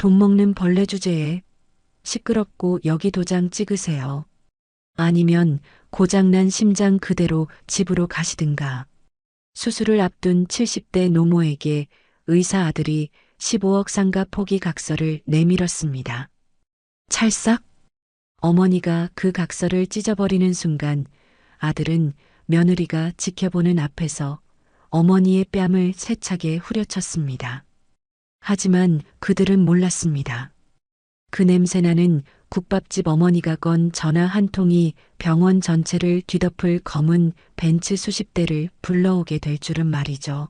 돈 먹는 벌레 주제에 시끄럽고 여기 도장 찍으세요. 아니면 고장난 심장 그대로 집으로 가시든가. 수술을 앞둔 70대 노모에게 의사 아들이 15억 상가 포기 각서를 내밀었습니다. 찰싹? 어머니가 그 각서를 찢어버리는 순간 아들은 며느리가 지켜보는 앞에서 어머니의 뺨을 세차게 후려쳤습니다. 하지만 그들은 몰랐습니다. 그 냄새나는 국밥집 어머니가 건 전화 한 통이 병원 전체를 뒤덮을 검은 벤츠 수십 대를 불러오게 될 줄은 말이죠.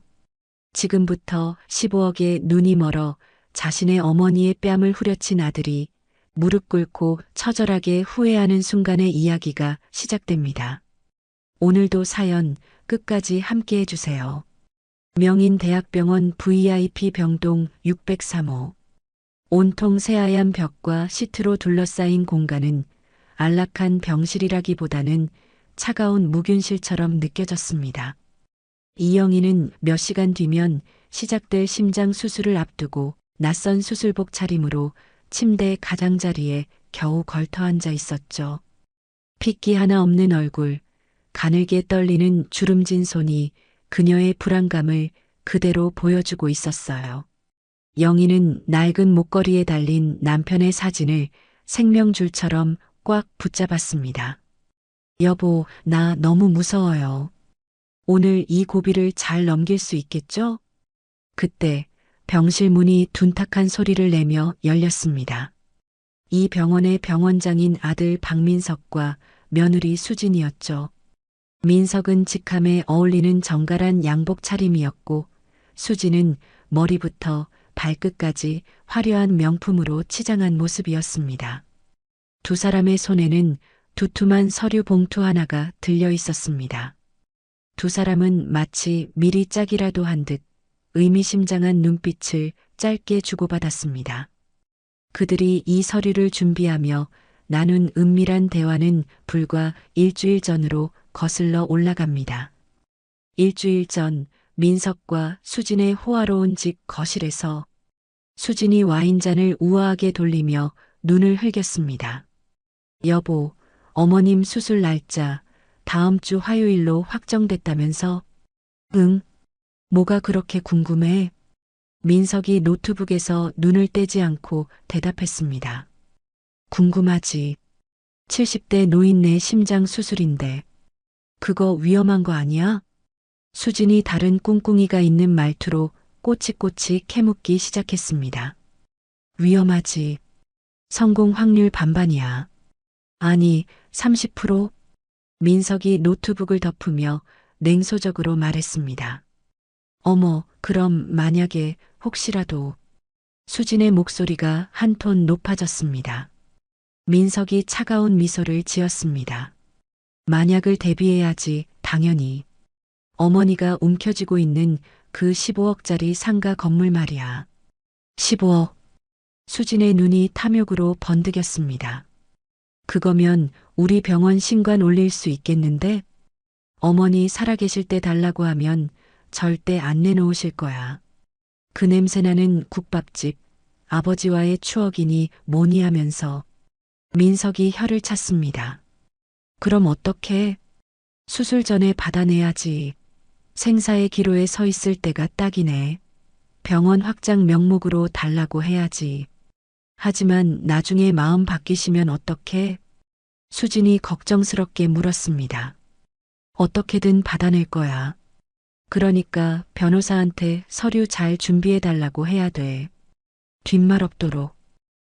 지금부터 15억에 눈이 멀어 자신의 어머니의 뺨을 후려친 아들이 무릎 꿇고 처절하게 후회하는 순간의 이야기가 시작됩니다. 오늘도 사연 끝까지 함께 해주세요. 명인대학병원 VIP 병동 603호. 온통 새하얀 벽과 시트로 둘러싸인 공간은 안락한 병실이라기보다는 차가운 무균실처럼 느껴졌습니다. 이영희는 몇 시간 뒤면 시작될 심장 수술을 앞두고 낯선 수술복 차림으로 침대 가장자리에 겨우 걸터 앉아 있었죠. 핏기 하나 없는 얼굴, 가늘게 떨리는 주름진 손이 그녀의 불안감을 그대로 보여주고 있었어요. 영희는 낡은 목걸이에 달린 남편의 사진을 생명줄처럼 꽉 붙잡았습니다. 여보, 나 너무 무서워요. 오늘 이 고비를 잘 넘길 수 있겠죠? 그때 병실 문이 둔탁한 소리를 내며 열렸습니다. 이 병원의 병원장인 아들 박민석과 며느리 수진이었죠. 민석은 직함에 어울리는 정갈한 양복 차림이었고 수진은 머리부터 발끝까지 화려한 명품으로 치장한 모습이었습니다. 두 사람의 손에는 두툼한 서류 봉투 하나가 들려 있었습니다. 두 사람은 마치 미리 짝이라도 한 듯 의미심장한 눈빛을 짧게 주고받았습니다. 그들이 이 서류를 준비하며 나눈 은밀한 대화는 불과 일주일 전으로 거슬러 올라갑니다. 일주일 전 민석과 수진의 호화로운 집 거실에서 수진이 와인잔을 우아하게 돌리며 눈을 흘겼습니다. 여보, 어머님 수술 날짜 다음 주 화요일로 확정됐다면서? 응. 뭐가 그렇게 궁금해? 민석이 노트북에서 눈을 떼지 않고 대답했습니다. 궁금하지. 70대 노인네 심장 수술인데. 그거 위험한 거 아니야? 수진이 다른 꿍꿍이가 있는 말투로 꼬치꼬치 캐묻기 시작했습니다. 위험하지. 성공 확률 반반이야. 아니, 30%? 민석이 노트북을 덮으며 냉소적으로 말했습니다. 어머, 그럼 만약에 혹시라도. 수진의 목소리가 한 톤 높아졌습니다. 민석이 차가운 미소를 지었습니다. 만약을 대비해야지, 당연히. 어머니가 움켜쥐고 있는 그 15억짜리 상가 건물 말이야. 15억. 수진의 눈이 탐욕으로 번득였습니다. 그거면 우리 병원 신관 올릴 수 있겠는데? 어머니 살아계실 때 달라고 하면 절대 안 내놓으실 거야. 그 냄새나는 국밥집, 아버지와의 추억이니 뭐니 하면서 민석이 혀를 찼습니다. 그럼 어떡해? 수술 전에 받아내야지. 생사의 기로에 서 있을 때가 딱이네. 병원 확장 명목으로 달라고 해야지. 하지만 나중에 마음 바뀌시면 어떡해? 수진이 걱정스럽게 물었습니다. 어떻게든 받아낼 거야. 그러니까 변호사한테 서류 잘 준비해달라고 해야 돼. 뒷말 없도록.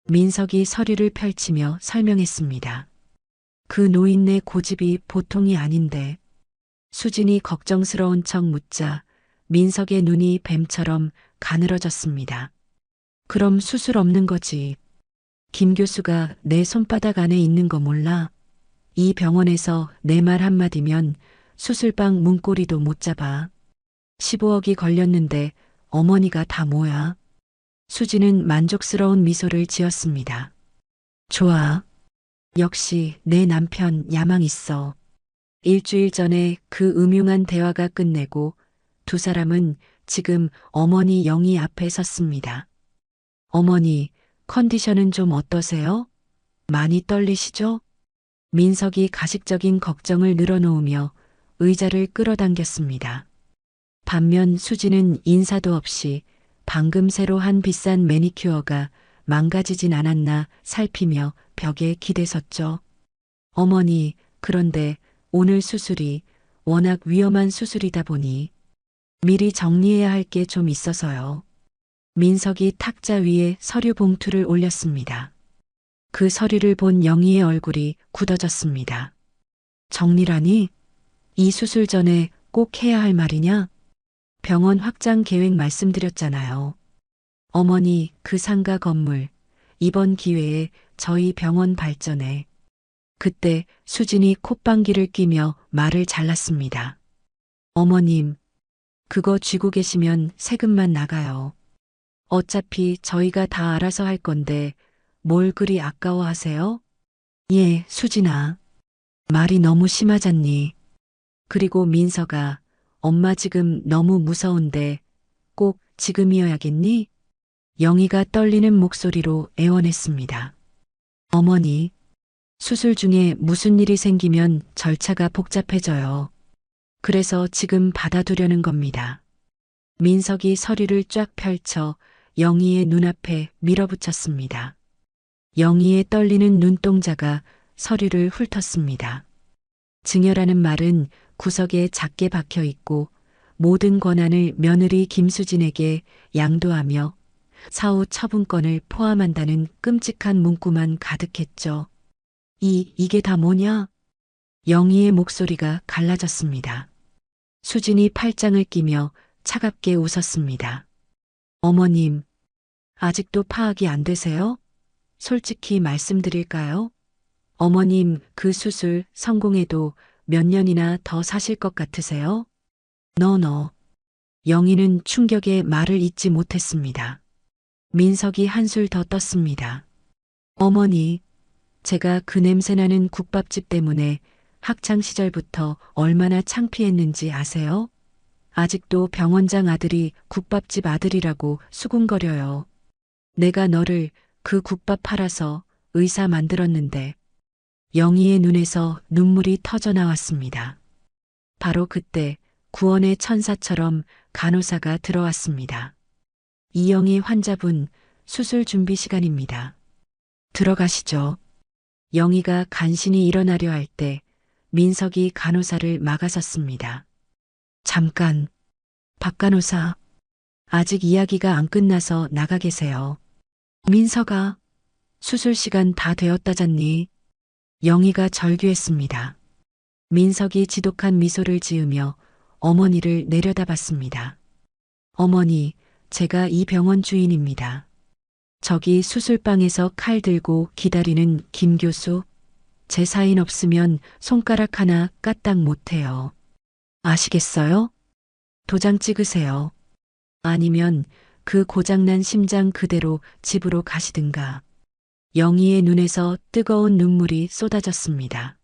민석이 서류를 펼치며 설명했습니다. 그 노인네 고집이 보통이 아닌데. 수진이 걱정스러운 척 묻자 민석의 눈이 뱀처럼 가늘어졌습니다. 그럼 수술 없는 거지. 김 교수가 내 손바닥 안에 있는 거 몰라? 이 병원에서 내 말 한마디면 수술방 문고리도 못 잡아. 15억이 걸렸는데 어머니가 다 뭐야? 수진은 만족스러운 미소를 지었습니다. 좋아. 역시 내 남편 야망 있어. 일주일 전에 그 음흉한 대화가 끝내고 두 사람은 지금 어머니 영희 앞에 섰습니다. 어머니, 컨디션은 좀 어떠세요? 많이 떨리시죠? 민석이 가식적인 걱정을 늘어놓으며 의자를 끌어당겼습니다. 반면 수지는 인사도 없이 방금 새로 한 비싼 매니큐어가 망가지진 않았나 살피며 벽에 기대섰죠. 어머니, 그런데 오늘 수술이 워낙 위험한 수술이다 보니 미리 정리해야 할 게 좀 있어서요. 민석이 탁자 위에 서류 봉투를 올렸습니다. 그 서류를 본 영희의 얼굴이 굳어졌습니다. 정리라니? 이 수술 전에 꼭 해야 할 말이냐? 병원 확장 계획 말씀드렸잖아요. 어머니, 그 상가 건물, 이번 기회에 저희 병원 발전에. 그때 수진이 콧방귀를 뀌며 말을 잘랐습니다. 어머님, 그거 쥐고 계시면 세금만 나가요. 어차피 저희가 다 알아서 할 건데 뭘 그리 아까워하세요? 예, 수진아. 말이 너무 심하잖니. 그리고 민서가 엄마 지금 너무 무서운데 꼭 지금이어야겠니? 영희가 떨리는 목소리로 애원했습니다. 어머니, 수술 중에 무슨 일이 생기면 절차가 복잡해져요. 그래서 지금 받아두려는 겁니다. 민석이 서류를 쫙 펼쳐 영희의 눈앞에 밀어붙였습니다. 영희의 떨리는 눈동자가 서류를 훑었습니다. 증여라는 말은 구석에 작게 박혀 있고 모든 권한을 며느리 김수진에게 양도하며 사후 처분권을 포함한다는 끔찍한 문구만 가득했죠. 이게 다 뭐냐? 영희의 목소리가 갈라졌습니다. 수진이 팔짱을 끼며 차갑게 웃었습니다. 어머님, 아직도 파악이 안 되세요? 솔직히 말씀드릴까요? 어머님, 그 수술 성공해도 몇 년이나 더 사실 것 같으세요? 너. 영희는 충격에 말을 잇지 못했습니다. 민석이 한술 더 떴습니다. 어머니, 제가 그 냄새나는 국밥집 때문에 학창 시절부터 얼마나 창피했는지 아세요? 아직도 병원장 아들이 국밥집 아들이라고 수군거려요. 내가 너를 그 국밥 팔아서 의사 만들었는데 영희의 눈에서 눈물이 터져 나왔습니다. 바로 그때 구원의 천사처럼 간호사가 들어왔습니다. 이영희 환자분 수술 준비 시간입니다. 들어가시죠. 영희가 간신히 일어나려 할 때 민석이 간호사를 막아섰습니다. 잠깐, 박 간호사. 아직 이야기가 안 끝나서 나가 계세요. 민석아, 수술 시간 다 되었다잖니. 영희가 절규했습니다. 민석이 지독한 미소를 지으며 어머니를 내려다봤습니다. 어머니, 제가 이 병원 주인입니다. 저기 수술방에서 칼 들고 기다리는 김 교수, 제 사인 없으면 손가락 하나 까딱 못해요. 아시겠어요? 도장 찍으세요. 아니면 그 고장난 심장 그대로 집으로 가시든가. 영희의 눈에서 뜨거운 눈물이 쏟아졌습니다.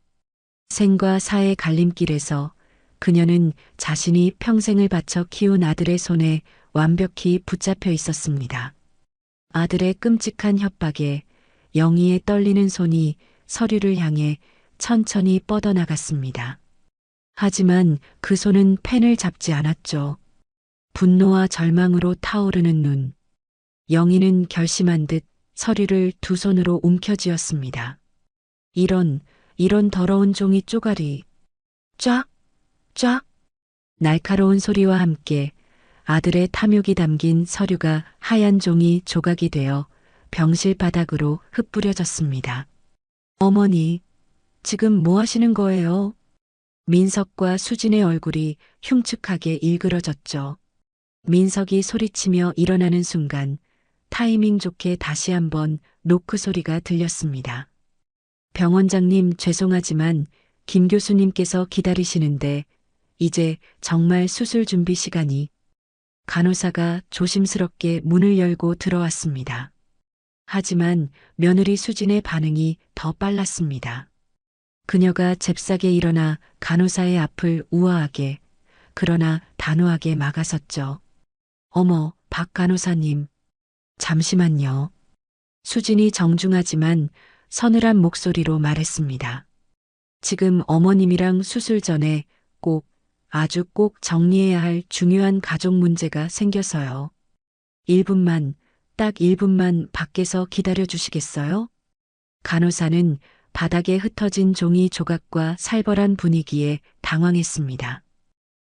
생과 사의 갈림길에서 그녀는 자신이 평생을 바쳐 키운 아들의 손에 완벽히 붙잡혀 있었습니다. 아들의 끔찍한 협박에 영희의 떨리는 손이 서류를 향해 천천히 뻗어나갔습니다. 하지만 그 손은 펜을 잡지 않았죠. 분노와 절망으로 타오르는 눈. 영희는 결심한 듯 서류를 두 손으로 움켜쥐었습니다. 이런 더러운 종이 쪼가리. 쫙, 쫙. 날카로운 소리와 함께 아들의 탐욕이 담긴 서류가 하얀 종이 조각이 되어 병실 바닥으로 흩뿌려졌습니다. 어머니, 지금 뭐 하시는 거예요? 민석과 수진의 얼굴이 흉측하게 일그러졌죠. 민석이 소리치며 일어나는 순간 타이밍 좋게 다시 한번 노크 소리가 들렸습니다. 병원장님 죄송하지만 김 교수님께서 기다리시는데 이제 정말 수술 준비 시간이. 간호사가 조심스럽게 문을 열고 들어왔습니다. 하지만 며느리 수진의 반응이 더 빨랐습니다. 그녀가 잽싸게 일어나 간호사의 앞을 우아하게 그러나 단호하게 막아섰죠. 어머, 박 간호사님. 잠시만요. 수진이 정중하지만 서늘한 목소리로 말했습니다. 지금 어머님이랑 수술 전에 꼭, 아주 꼭 정리해야 할 중요한 가족 문제가 생겨서요. 1분만, 딱 1분만 밖에서 기다려 주시겠어요? 간호사는 바닥에 흩어진 종이 조각과 살벌한 분위기에 당황했습니다.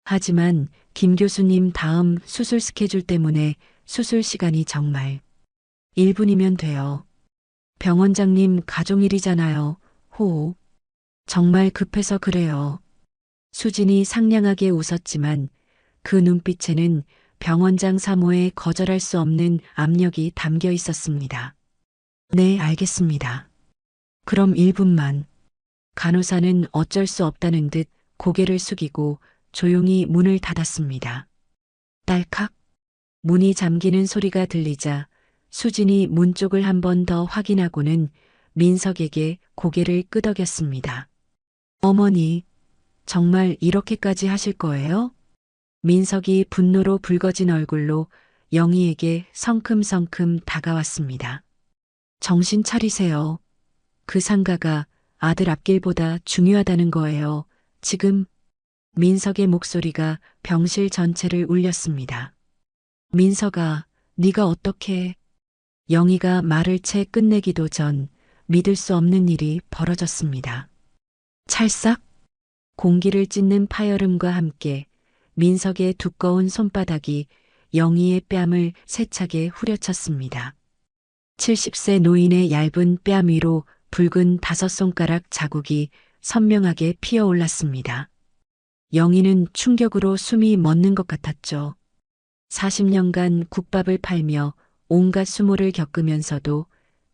하지만 김 교수님 다음 수술 스케줄 때문에 수술 시간이 정말 1분이면 돼요. 병원장님 가족일이잖아요. 호호. 정말 급해서 그래요. 수진이 상냥하게 웃었지만 그 눈빛에는 병원장 사모의 거절할 수 없는 압력이 담겨 있었습니다. 네, 알겠습니다. 그럼 1분만. 간호사는 어쩔 수 없다는 듯 고개를 숙이고 조용히 문을 닫았습니다. 딸칵. 문이 잠기는 소리가 들리자 수진이 문 쪽을 한 번 더 확인하고는 민석에게 고개를 끄덕였습니다. 어머니, 정말 이렇게까지 하실 거예요? 민석이 분노로 붉어진 얼굴로 영희에게 성큼성큼 다가왔습니다. 정신 차리세요. 그 상가가 아들 앞길보다 중요하다는 거예요. 지금 민석의 목소리가 병실 전체를 울렸습니다. 민석아, 네가 어떻게... 영희가 말을 채 끝내기도 전 믿을 수 없는 일이 벌어졌습니다. 찰싹 공기를 찢는 파열음과 함께 민석의 두꺼운 손바닥이 영희의 뺨을 세차게 후려쳤습니다. 70세 노인의 얇은 뺨 위로 붉은 5손가락 자국이 선명하게 피어올랐습니다. 영희는 충격으로 숨이 멎는 것 같았죠. 40년간 국밥을 팔며 온갖 수모를 겪으면서도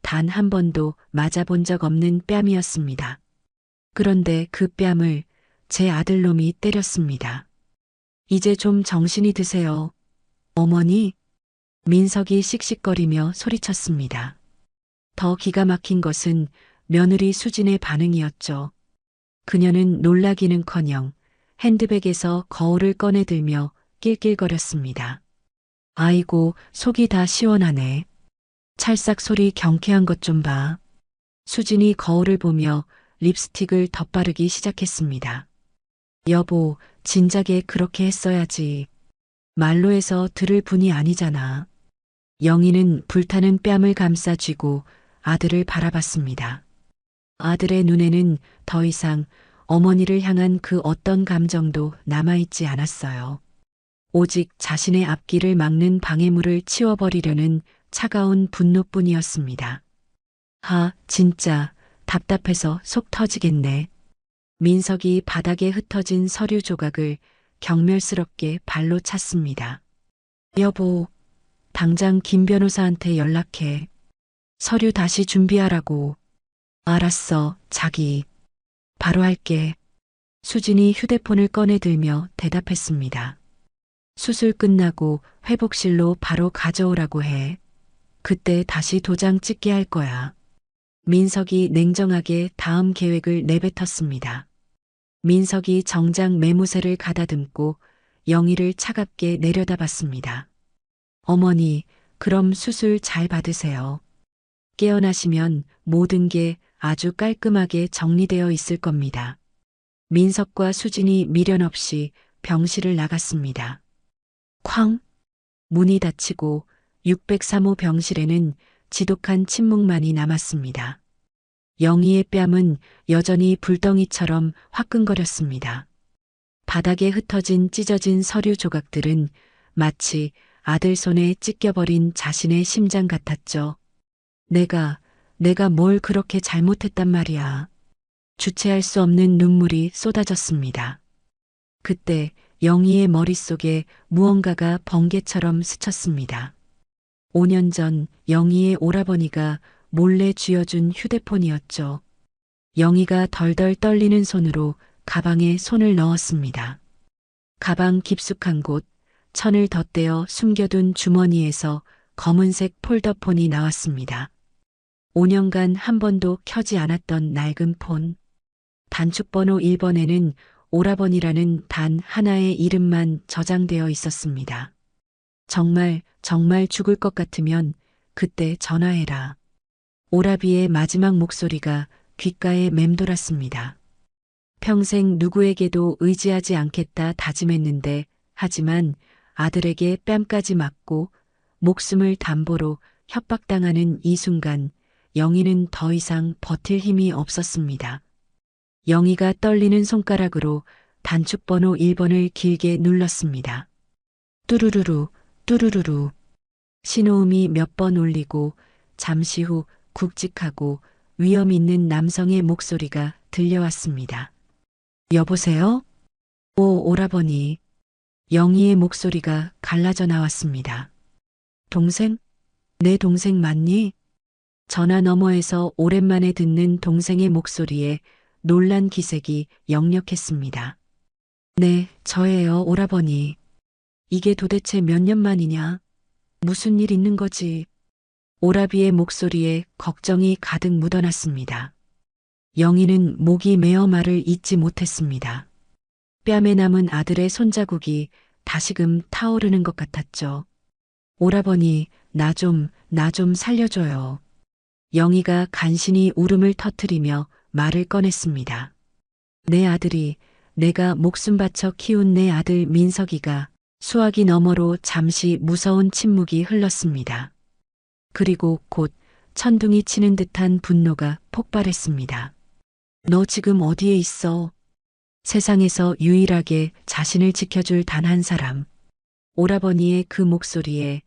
단 한 번도 맞아본 적 없는 뺨이었습니다. 그런데 그 뺨을 제 아들놈이 때렸습니다. 이제 좀 정신이 드세요. 어머니? 민석이 씩씩거리며 소리쳤습니다. 더 기가 막힌 것은 며느리 수진의 반응이었죠. 그녀는 놀라기는커녕 핸드백에서 거울을 꺼내들며 낄낄거렸습니다. 아이고, 속이 다 시원하네. 찰싹 소리 경쾌한 것 좀 봐. 수진이 거울을 보며 립스틱을 덧바르기 시작했습니다. 여보, 진작에 그렇게 했어야지. 말로 해서 들을 분이 아니잖아. 영희는 불타는 뺨을 감싸 쥐고 아들을 바라봤습니다. 아들의 눈에는 더 이상 어머니를 향한 그 어떤 감정도 남아있지 않았어요. 오직 자신의 앞길을 막는 방해물을 치워버리려는 차가운 분노뿐이었습니다. 아, 진짜 답답해서 속 터지겠네. 민석이 바닥에 흩어진 서류 조각을 경멸스럽게 발로 찼습니다. 여보, 당장 김 변호사한테 연락해. 서류 다시 준비하라고. 알았어, 자기. 바로 할게. 수진이 휴대폰을 꺼내들며 대답했습니다. 수술 끝나고 회복실로 바로 가져오라고 해. 그때 다시 도장 찍게 할 거야. 민석이 냉정하게 다음 계획을 내뱉었습니다. 민석이 정장 매무새를 가다듬고 영희를 차갑게 내려다봤습니다. 어머니, 그럼 수술 잘 받으세요. 깨어나시면 모든 게 아주 깔끔하게 정리되어 있을 겁니다. 민석과 수진이 미련 없이 병실을 나갔습니다. 쾅! 문이 닫히고 603호 병실에는 지독한 침묵만이 남았습니다. 영희의 뺨은 여전히 불덩이처럼 화끈거렸습니다. 바닥에 흩어진 찢어진 서류 조각들은 마치 아들 손에 찢겨버린 자신의 심장 같았죠. 내가 뭘 그렇게 잘못했단 말이야. 주체할 수 없는 눈물이 쏟아졌습니다. 그때 영희의 머릿속에 무언가가 번개처럼 스쳤습니다. 5년 전 영희의 오라버니가 몰래 쥐어준 휴대폰이었죠. 영희가 덜덜 떨리는 손으로 가방에 손을 넣었습니다. 가방 깊숙한 곳, 천을 덧대어 숨겨둔 주머니에서 검은색 폴더폰이 나왔습니다. 5년간 한 번도 켜지 않았던 낡은 폰. 단축번호 1번에는 오라버니라는 단 하나의 이름만 저장되어 있었습니다. 정말 죽을 것 같으면 그때 전화해라. 오라비의 마지막 목소리가 귓가에 맴돌았습니다. 평생 누구에게도 의지하지 않겠다 다짐했는데, 하지만 아들에게 뺨까지 맞고 목숨을 담보로 협박당하는 이 순간 영희는 더 이상 버틸 힘이 없었습니다. 영희가 떨리는 손가락으로 단축번호 1번을 길게 눌렀습니다. 뚜루루루, 뚜루루루. 신호음이 몇 번 울리고 잠시 후 굵직하고 위험 있는 남성의 목소리가 들려왔습니다. 여보세요? 오, 오라버니. 영희의 목소리가 갈라져 나왔습니다. 동생? 내 동생 맞니? 전화 너머에서 오랜만에 듣는 동생의 목소리에 놀란 기색이 역력했습니다. 네, 저예요, 오라버니. 이게 도대체 몇 년 만이냐? 무슨 일 있는 거지? 오라비의 목소리에 걱정이 가득 묻어났습니다. 영희는 목이 메어 말을 잇지 못했습니다. 뺨에 남은 아들의 손자국이 다시금 타오르는 것 같았죠. 오라버니, 나 좀 살려줘요. 영희가 간신히 울음을 터뜨리며 말을 꺼냈습니다. 내 아들이, 내가 목숨 바쳐 키운 내 아들 민석이가. 수화기 너머로 잠시 무서운 침묵이 흘렀습니다. 그리고 곧 천둥이 치는 듯한 분노가 폭발했습니다. 너 지금 어디에 있어? 세상에서 유일하게 자신을 지켜줄 단 한 사람. 오라버니의 그 목소리에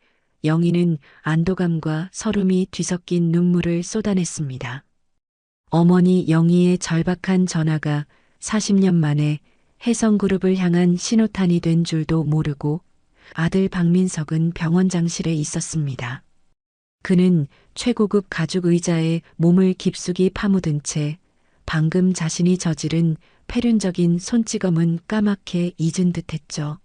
영희는 안도감과 서름이 뒤섞인 눈물을 쏟아냈습니다. 어머니 영희의 절박한 전화가 40년 만에 혜성그룹을 향한 신호탄이 된 줄도 모르고 아들 박민석은 병원장실에 있었습니다. 그는 최고급 가죽 의자에 몸을 깊숙이 파묻은 채 방금 자신이 저지른 패륜적인 손찌검은 까맣게 잊은 듯했죠.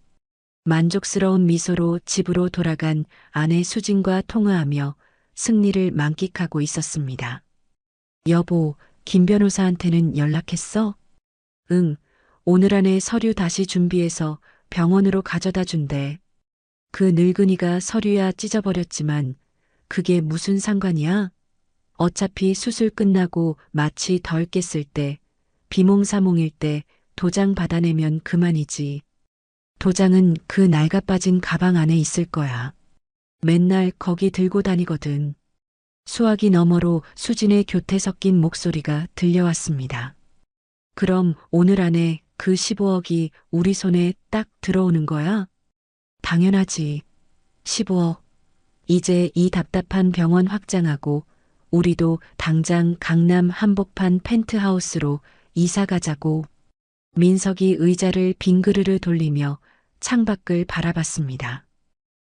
만족스러운 미소로 집으로 돌아간 아내 수진과 통화하며 승리를 만끽하고 있었습니다. 여보, 김 변호사한테는 연락했어? 응, 오늘 안에 서류 다시 준비해서 병원으로 가져다 준대. 그 늙은이가 서류야 찢어버렸지만 그게 무슨 상관이야? 어차피 수술 끝나고 마취 덜 깼을 때, 비몽사몽일 때 도장 받아내면 그만이지. 도장은 그 낡아 빠진 가방 안에 있을 거야. 맨날 거기 들고 다니거든. 수화기 너머로 수진의 교태 섞인 목소리가 들려왔습니다. 그럼 오늘 안에 그 15억이 우리 손에 딱 들어오는 거야? 당연하지. 15억. 이제 이 답답한 병원 확장하고 우리도 당장 강남 한복판 펜트하우스로 이사 가자고. 민석이 의자를 빙그르르 돌리며 창밖을 바라봤습니다.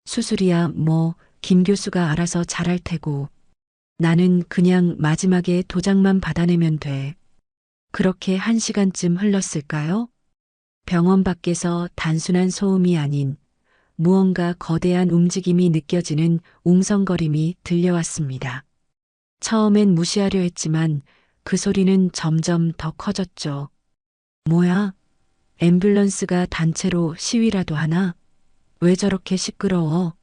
수술이야 뭐 김 교수가 알아서 잘할 테고. 나는 그냥 마지막에 도장만 받아내면 돼. 그렇게 1시간쯤 흘렀을까요? 병원 밖에서 단순한 소음이 아닌 무언가 거대한 움직임이 느껴지는 웅성거림이 들려왔습니다. 처음엔 무시하려 했지만 그 소리는 점점 더 커졌죠. 뭐야? 앰뷸런스가 단체로 시위라도 하나? 왜 저렇게 시끄러워?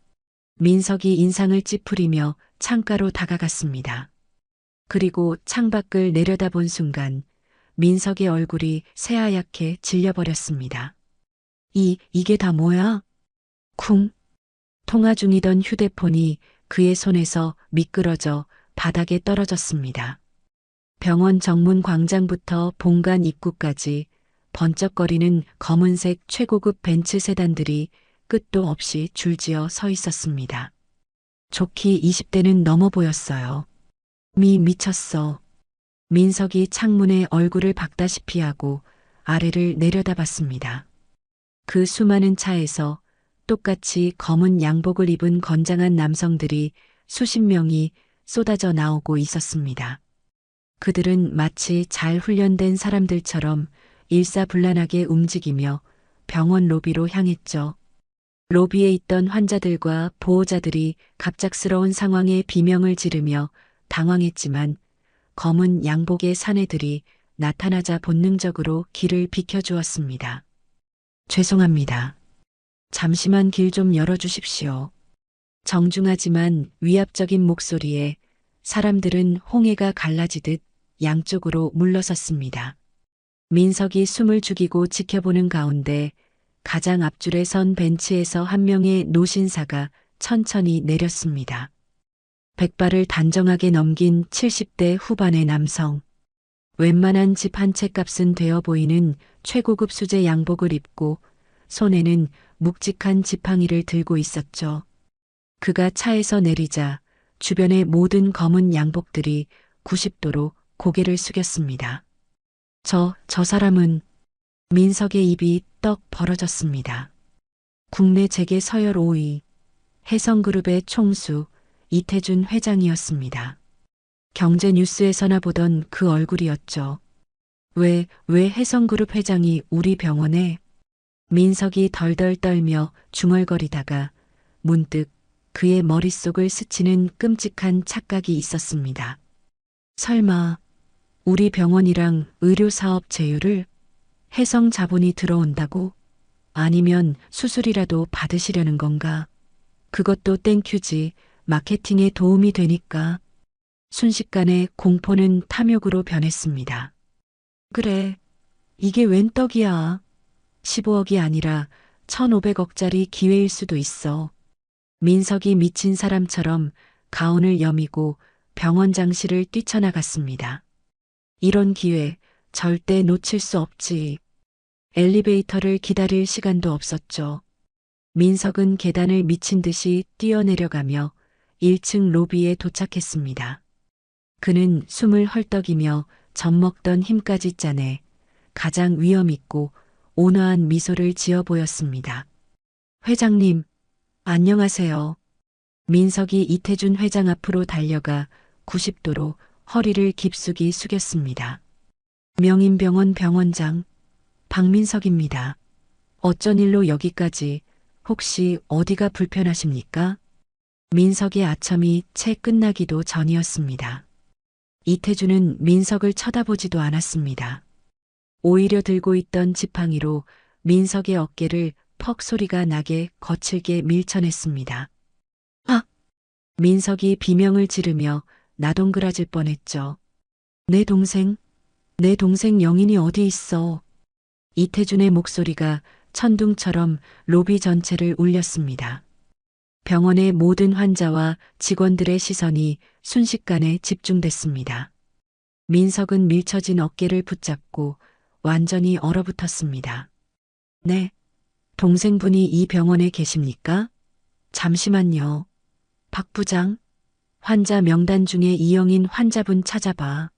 민석이 인상을 찌푸리며 창가로 다가갔습니다. 그리고 창밖을 내려다본 순간 민석의 얼굴이 새하얗게 질려버렸습니다. 이게 다 뭐야? 쿵. 통화 중이던 휴대폰이 그의 손에서 미끄러져 바닥에 떨어졌습니다. 병원 정문 광장부터 본관 입구까지 번쩍거리는 검은색 최고급 벤츠 세단들이 끝도 없이 줄지어 서 있었습니다. 좋기 20대는 넘어 보였어요. 미쳤어. 민석이 창문에 얼굴을 박다시피 하고 아래를 내려다봤습니다. 그 수많은 차에서 똑같이 검은 양복을 입은 건장한 남성들이 수십 명이 쏟아져 나오고 있었습니다. 그들은 마치 잘 훈련된 사람들처럼 일사불란하게 움직이며 병원 로비로 향했죠. 로비에 있던 환자들과 보호자들이 갑작스러운 상황에 비명을 지르며 당황했지만 검은 양복의 사내들이 나타나자 본능적으로 길을 비켜주었습니다. 죄송합니다. 잠시만 길 좀 열어주십시오. 정중하지만 위압적인 목소리에 사람들은 홍해가 갈라지듯 양쪽으로 물러섰습니다. 민석이 숨을 죽이고 지켜보는 가운데 가장 앞줄에 선 벤치에서 한 명의 노신사가 천천히 내렸습니다. 백발을 단정하게 넘긴 70대 후반의 남성. 웬만한 집 한 채 값은 되어 보이는 최고급 수제 양복을 입고 손에는 묵직한 지팡이를 들고 있었죠. 그가 차에서 내리자 주변의 모든 검은 양복들이 90도로 고개를 숙였습니다. 저 사람은 민석의 입이 떡 벌어졌습니다. 국내 재계 서열 5위 해성그룹의 총수 이태준 회장이었습니다. 경제 뉴스에서나 보던 그 얼굴이었죠. 왜 해성그룹 회장이 우리 병원에? 민석이 덜덜 떨며 중얼거리다가 문득 그의 머릿속을 스치는 끔찍한 착각이 있었습니다. 설마 우리 병원이랑 의료사업 제휴를 해성 자본이 들어온다고? 아니면 수술이라도 받으시려는 건가? 그것도 땡큐지. 마케팅에 도움이 되니까. 순식간에 공포는 탐욕으로 변했습니다. 그래, 이게 웬 떡이야. 15억이 아니라 1,500억짜리 기회일 수도 있어. 민석이 미친 사람처럼 가운을 여미고 병원장실을 뛰쳐나갔습니다. 이런 기회 절대 놓칠 수 없지. 엘리베이터를 기다릴 시간도 없었죠. 민석은 계단을 미친 듯이 뛰어내려가며 1층 로비에 도착했습니다. 그는 숨을 헐떡이며 젖먹던 힘까지 짜내 가장 위험 있고 온화한 미소를 지어 보였습니다. 회장님, 안녕하세요. 민석이 이태준 회장 앞으로 달려가 90도로 허리를 깊숙이 숙였습니다. 명인병원 병원장 박민석입니다. 어쩐 일로 여기까지, 혹시 어디가 불편하십니까? 민석의 아첨이 채 끝나기도 전이었습니다. 이태준은 민석을 쳐다보지도 않았습니다. 오히려 들고 있던 지팡이로 민석의 어깨를 퍽 소리가 나게 거칠게 밀쳐냈습니다. 아! 민석이 비명을 지르며 나동그라질 뻔했죠. 내 동생 영인이 어디 있어? 이태준의 목소리가 천둥처럼 로비 전체를 울렸습니다. 병원의 모든 환자와 직원들의 시선이 순식간에 집중됐습니다. 민석은 밀쳐진 어깨를 붙잡고 완전히 얼어붙었습니다. 네, 동생분이 이 병원에 계십니까? 잠시만요. 박 부장, 환자 명단 중에 이영인 환자분 찾아봐.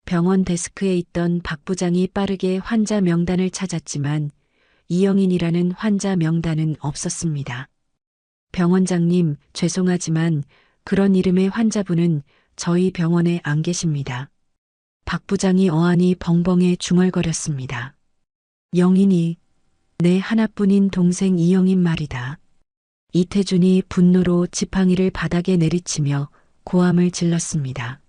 병원 데스크에 있던 박 부장이 빠르게 환자 명단을 찾았지만 이영인이라는 환자 명단은 없었습니다. 병원장님, 죄송하지만 그런 이름의 환자분은 저희 병원에 안 계십니다. 박 부장이 어안이 벙벙해 중얼거렸습니다. 영인이, 내 하나뿐인 동생 이영인 말이다. 이태준이 분노로 지팡이를 바닥에 내리치며 고함을 질렀습니다.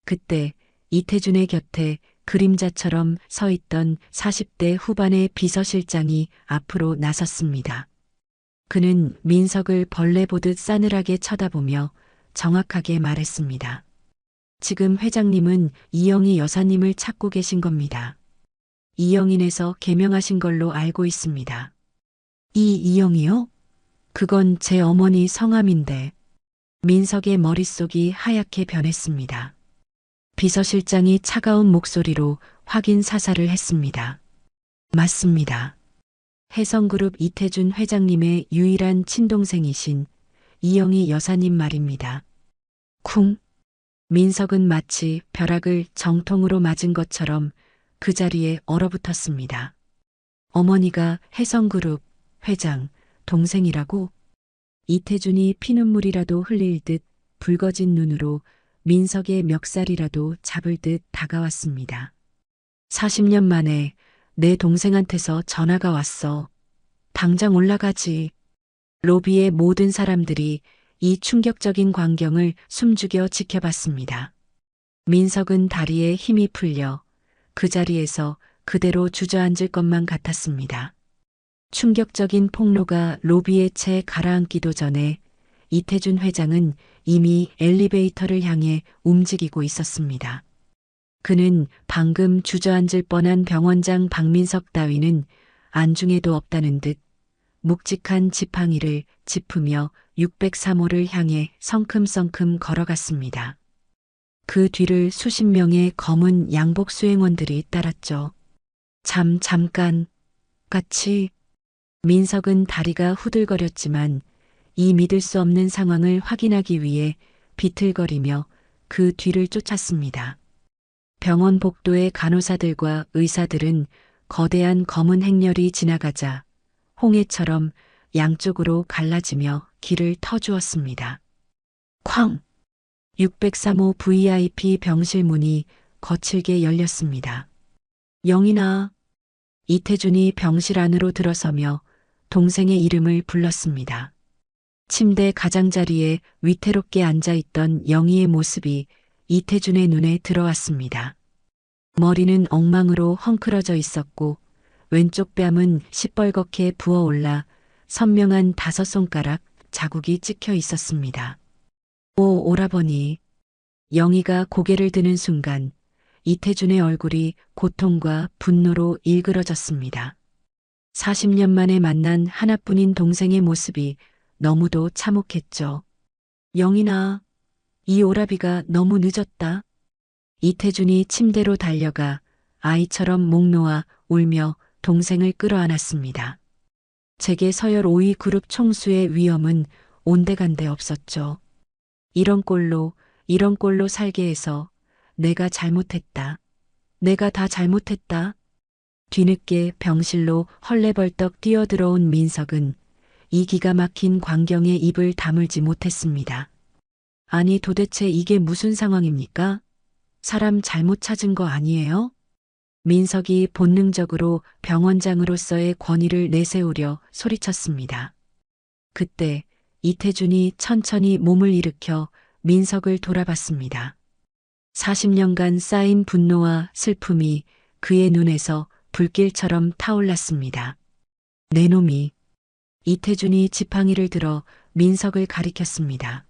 그때 이태준의 곁에 그림자처럼 서 있던 40대 후반의 비서실장이 앞으로 나섰습니다. 그는 민석을 벌레 보듯 싸늘하게 쳐다보며 정확하게 말했습니다. 지금 회장님은 이영희 여사님을 찾고 계신 겁니다. 이영인에서 개명하신 걸로 알고 있습니다. 이영희요? 그건 제 어머니 성함인데. 민석의 머릿속이 하얗게 변했습니다. 비서실장이 차가운 목소리로 확인 사살을 했습니다. 맞습니다. 해성그룹 이태준 회장님의 유일한 친동생이신 이영희 여사님 말입니다. 쿵. 민석은 마치 벼락을 정통으로 맞은 것처럼 그 자리에 얼어붙었습니다. 어머니가 해성그룹 회장 동생이라고? 이태준이 피눈물이라도 흘릴 듯 붉어진 눈으로 민석의 멱살이라도 잡을 듯 다가왔습니다. 40년 만에 내 동생한테서 전화가 왔어. 당장 올라가지. 로비의 모든 사람들이 이 충격적인 광경을 숨죽여 지켜봤습니다. 민석은 다리에 힘이 풀려 그 자리에서 그대로 주저앉을 것만 같았습니다. 충격적인 폭로가 로비의 채 가라앉기도 전에 이태준 회장은 이미 엘리베이터를 향해 움직이고 있었습니다. 그는 방금 주저앉을 뻔한 병원장 박민석 따위는 안중에도 없다는 듯 묵직한 지팡이를 짚으며 603호를 향해 성큼성큼 걸어갔습니다. 그 뒤를 수십 명의 검은 양복 수행원들이 따랐죠. 잠깐, 같이. 민석은 다리가 후들거렸지만 이 믿을 수 없는 상황을 확인하기 위해 비틀거리며 그 뒤를 쫓았습니다. 병원 복도의 간호사들과 의사들은 거대한 검은 행렬이 지나가자 홍해처럼 양쪽으로 갈라지며 길을 터주었습니다. 쾅! 603호 VIP 병실 문이 거칠게 열렸습니다. 영인아. 이태준이 병실 안으로 들어서며 동생의 이름을 불렀습니다. 침대 가장자리에 위태롭게 앉아있던 영희의 모습이 이태준의 눈에 들어왔습니다. 머리는 엉망으로 헝클어져 있었고 왼쪽 뺨은 시뻘겋게 부어올라 선명한 5손가락 자국이 찍혀 있었습니다. 오, 오라버니. 영희가 고개를 드는 순간 이태준의 얼굴이 고통과 분노로 일그러졌습니다. 40년 만에 만난 하나뿐인 동생의 모습이 너무도 참혹했죠. 영희나, 이 오라비가 너무 늦었다. 이태준이 침대로 달려가 아이처럼 목 놓아 울며 동생을 끌어안았습니다. 제게 서열 5위 그룹 총수의 위험은 온데간데 없었죠. 이런 꼴로 살게 해서 내가 잘못했다. 내가 다 잘못했다. 뒤늦게 병실로 헐레벌떡 뛰어들어온 민석은 이 기가 막힌 광경에 입을 다물지 못했습니다. 아니 도대체 이게 무슨 상황입니까? 사람 잘못 찾은 거 아니에요? 민석이 본능적으로 병원장으로서의 권위를 내세우려 소리쳤습니다. 그때 이태준이 천천히 몸을 일으켜 민석을 돌아봤습니다. 40년간 쌓인 분노와 슬픔이 그의 눈에서 불길처럼 타올랐습니다. 내 놈이. 이태준이 지팡이를 들어 민석을 가리켰습니다.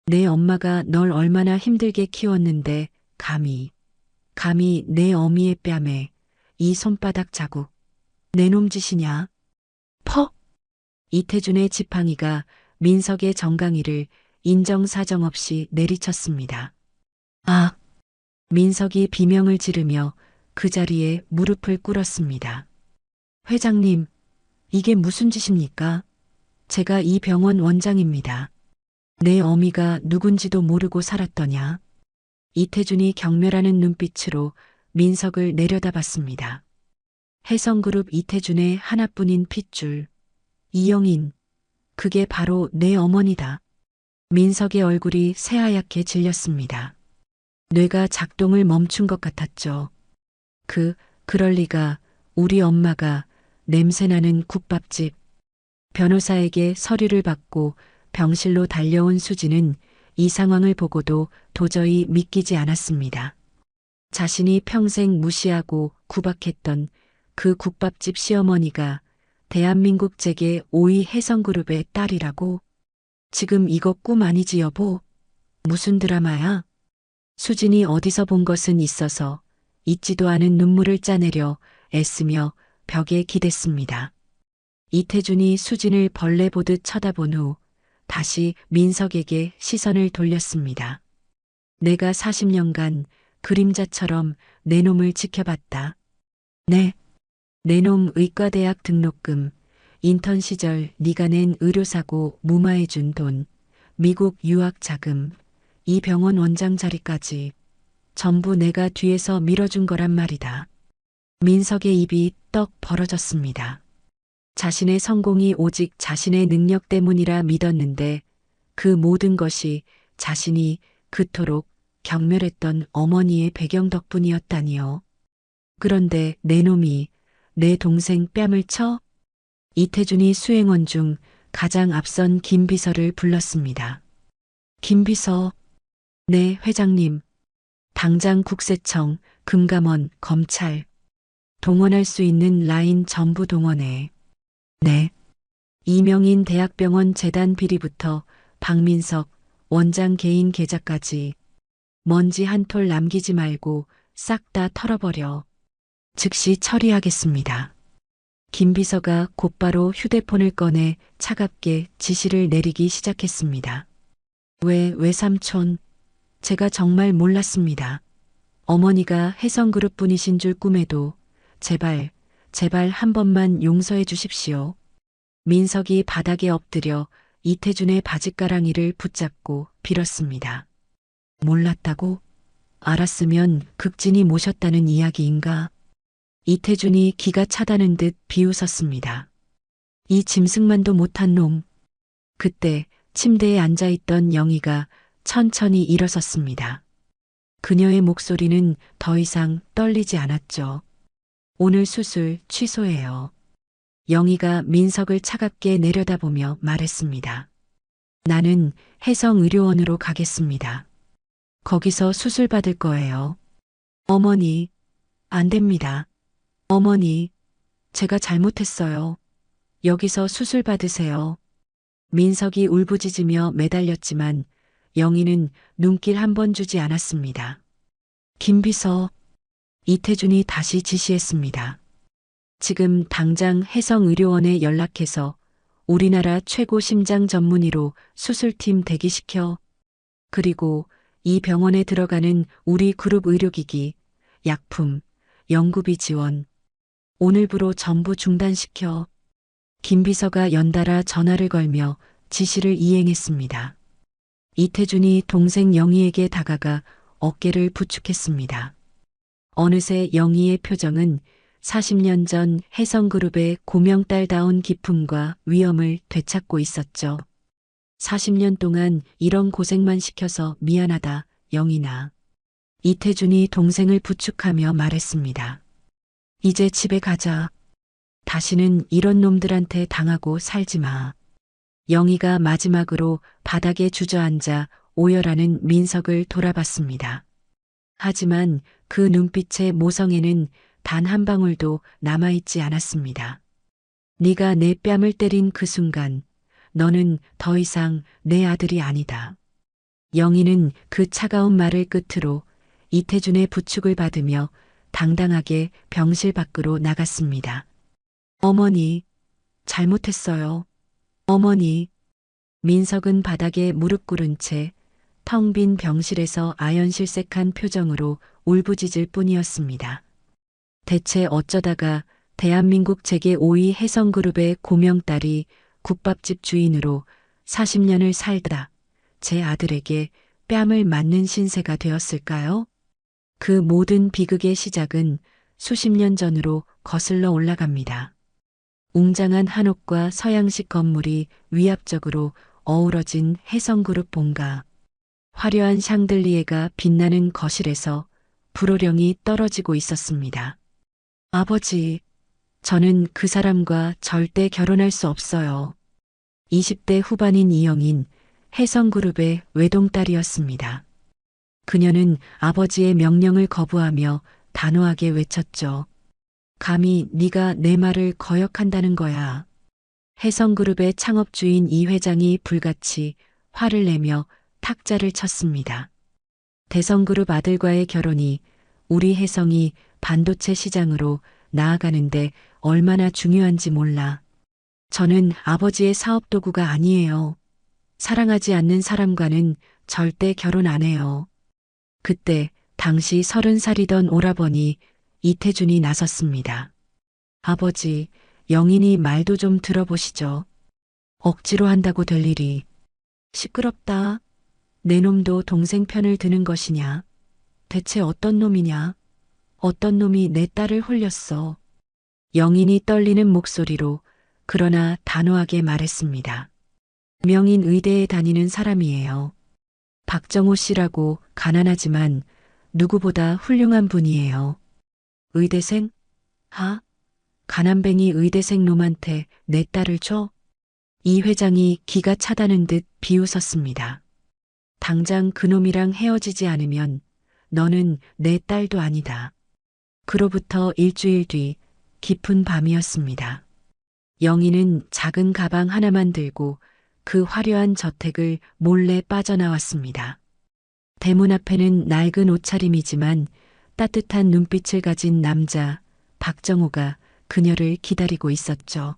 내 엄마가 널 얼마나 힘들게 키웠는데 감히 내 어미의 뺨에 이 손바닥 자국. 내 놈 짓이냐? 퍽! 이태준의 지팡이가 민석의 정강이를 인정사정 없이 내리쳤습니다. 아! 민석이 비명을 지르며 그 자리에 무릎을 꿇었습니다. 회장님, 이게 무슨 짓입니까? 제가 이 병원 원장입니다. 내 어미가 누군지도 모르고 살았더냐? 이태준이 경멸하는 눈빛으로 민석을 내려다봤습니다. 혜성그룹 이태준의 하나뿐인 핏줄. 이영인. 그게 바로 내 어머니다. 민석의 얼굴이 새하얗게 질렸습니다. 뇌가 작동을 멈춘 것 같았죠. 그럴 리가. 우리 엄마가 냄새나는 국밥집. 변호사에게 서류를 받고 병실로 달려온 수지는 이 상황을 보고도 도저히 믿기지 않았습니다. 자신이 평생 무시하고 구박했던 그 국밥집 시어머니가 대한민국 재계 5위 혜성그룹의 딸이라고? 지금 이거 꿈 아니지 여보? 무슨 드라마야? 수진이 어디서 본 것은 있어서 잊지도 않은 눈물을 짜내려 애쓰며 벽에 기댔습니다. 이태준이 수진을 벌레 보듯 쳐다본 후 다시 민석에게 시선을 돌렸습니다. 내가 40년간 그림자처럼 내 놈을 지켜봤다. 네. 내 놈 의과대학 등록금, 인턴 시절 네가 낸 의료사고 무마해준 돈, 미국 유학 자금, 이 병원 원장 자리까지 전부 내가 뒤에서 밀어준 거란 말이다. 민석의 입이 떡 벌어졌습니다. 자신의 성공이 오직 자신의 능력 때문이라 믿었는데 그 모든 것이 자신이 그토록 경멸했던 어머니의 배경 덕분이었다니요. 그런데 내 놈이 내 동생 뺨을 쳐? 이태준이 수행원 중 가장 앞선 김 비서를 불렀습니다. 김 비서. 네, 회장님. 당장 국세청, 금감원, 검찰. 동원할 수 있는 라인 전부 동원해. 네. 이명인 대학병원 재단 비리부터 박민석, 원장 개인 계좌까지 먼지 한 톨 남기지 말고 싹 다 털어버려. 즉시 처리하겠습니다. 김 비서가 곧바로 휴대폰을 꺼내 차갑게 지시를 내리기 시작했습니다. 왜 삼촌? 제가 정말 몰랐습니다. 어머니가 혜성그룹 분이신 줄 꿈에도 제발 한 번만 용서해 주십시오. 민석이 바닥에 엎드려 이태준의 바짓가랑이를 붙잡고 빌었습니다. 몰랐다고? 알았으면 극진히 모셨다는 이야기인가? 이태준이 기가 차다는 듯 비웃었습니다. 이 짐승만도 못한 놈. 그때 침대에 앉아있던 영희가 천천히 일어섰습니다. 그녀의 목소리는 더 이상 떨리지 않았죠. 오늘 수술 취소해요. 영희가 민석을 차갑게 내려다보며 말했습니다. 나는 혜성의료원으로 가겠습니다. 거기서 수술 받을 거예요. 어머니, 안 됩니다. 어머니, 제가 잘못했어요. 여기서 수술 받으세요. 민석이 울부짖으며 매달렸지만 영희는 눈길 한 번 주지 않았습니다. 김 비서, 이태준이 다시 지시했습니다. 지금 당장 혜성의료원에 연락해서 우리나라 최고 심장 전문의로 수술팀 대기시켜. 그리고 이 병원에 들어가는 우리 그룹 의료기기, 약품, 연구비 지원. 오늘부로 전부 중단시켜. 김 비서가 연달아 전화를 걸며 지시를 이행했습니다. 이태준이 동생 영희에게 다가가 어깨를 부축했습니다. 어느새 영희의 표정은 40년 전 혜성그룹의 고명딸다운 기품과 위엄을 되찾고 있었죠. 40년 동안 이런 고생만 시켜서 미안하다, 영희나. 이태준이 동생을 부축하며 말했습니다. 이제 집에 가자. 다시는 이런 놈들한테 당하고 살지 마. 영희가 마지막으로 바닥에 주저앉아 오열하는 민석을 돌아봤습니다. 하지만 그 눈빛의 모성에는 단 한 방울도 남아있지 않았습니다. 네가 내 뺨을 때린 그 순간 너는 더 이상 내 아들이 아니다. 영희는 그 차가운 말을 끝으로 이태준의 부축을 받으며 당당하게 병실 밖으로 나갔습니다. 어머니, 잘못했어요. 어머니. 민석은 바닥에 무릎 꿇은 채 텅 빈 병실에서 아연실색한 표정으로 울부짖을 뿐이었습니다. 대체 어쩌다가 대한민국 제5위 혜성그룹의 고명딸이 국밥집 주인으로 40년을 살다 제 아들에게 뺨을 맞는 신세가 되었을까요? 그 모든 비극의 시작은 수십 년 전으로 거슬러 올라갑니다. 웅장한 한옥과 서양식 건물이 위압적으로 어우러진 혜성그룹 본가. 화려한 샹들리에가 빛나는 거실에서 불호령이 떨어지고 있었습니다. 아버지, 저는 그 사람과 절대 결혼할 수 없어요. 20대 후반인 이영인, 혜성그룹의 외동딸이었습니다. 그녀는 아버지의 명령을 거부하며 단호하게 외쳤죠. 감히 네가 내 말을 거역한다는 거야. 혜성그룹의 창업주인 이 회장이 불같이 화를 내며 탁자를 쳤습니다. 대성그룹 아들과의 결혼이 우리 혜성이 반도체 시장으로 나아가는데 얼마나 중요한지 몰라. 저는 아버지의 사업 도구가 아니에요. 사랑하지 않는 사람과는 절대 결혼 안 해요. 그때 당시 30살이던 오라버니 이태준이 나섰습니다. 아버지, 영인이 말도 좀 들어보시죠. 억지로 한다고 될 일이. 시끄럽다. 내 놈도 동생 편을 드는 것이냐. 대체 어떤 놈이냐. 어떤 놈이 내 딸을 홀렸어. 영인이 떨리는 목소리로 그러나 단호하게 말했습니다. 명인 의대에 다니는 사람이에요. 박정호 씨라고 가난하지만 누구보다 훌륭한 분이에요. 의대생? 가난뱅이 의대생 놈한테 내 딸을 줘? 이 회장이 기가 차다는 듯 비웃었습니다. 당장 그놈이랑 헤어지지 않으면 너는 내 딸도 아니다. 그로부터 일주일 뒤 깊은 밤이었습니다. 영희는 작은 가방 하나만 들고 그 화려한 저택을 몰래 빠져나왔습니다. 대문 앞에는 낡은 옷차림이지만 따뜻한 눈빛을 가진 남자 박정호가 그녀를 기다리고 있었죠.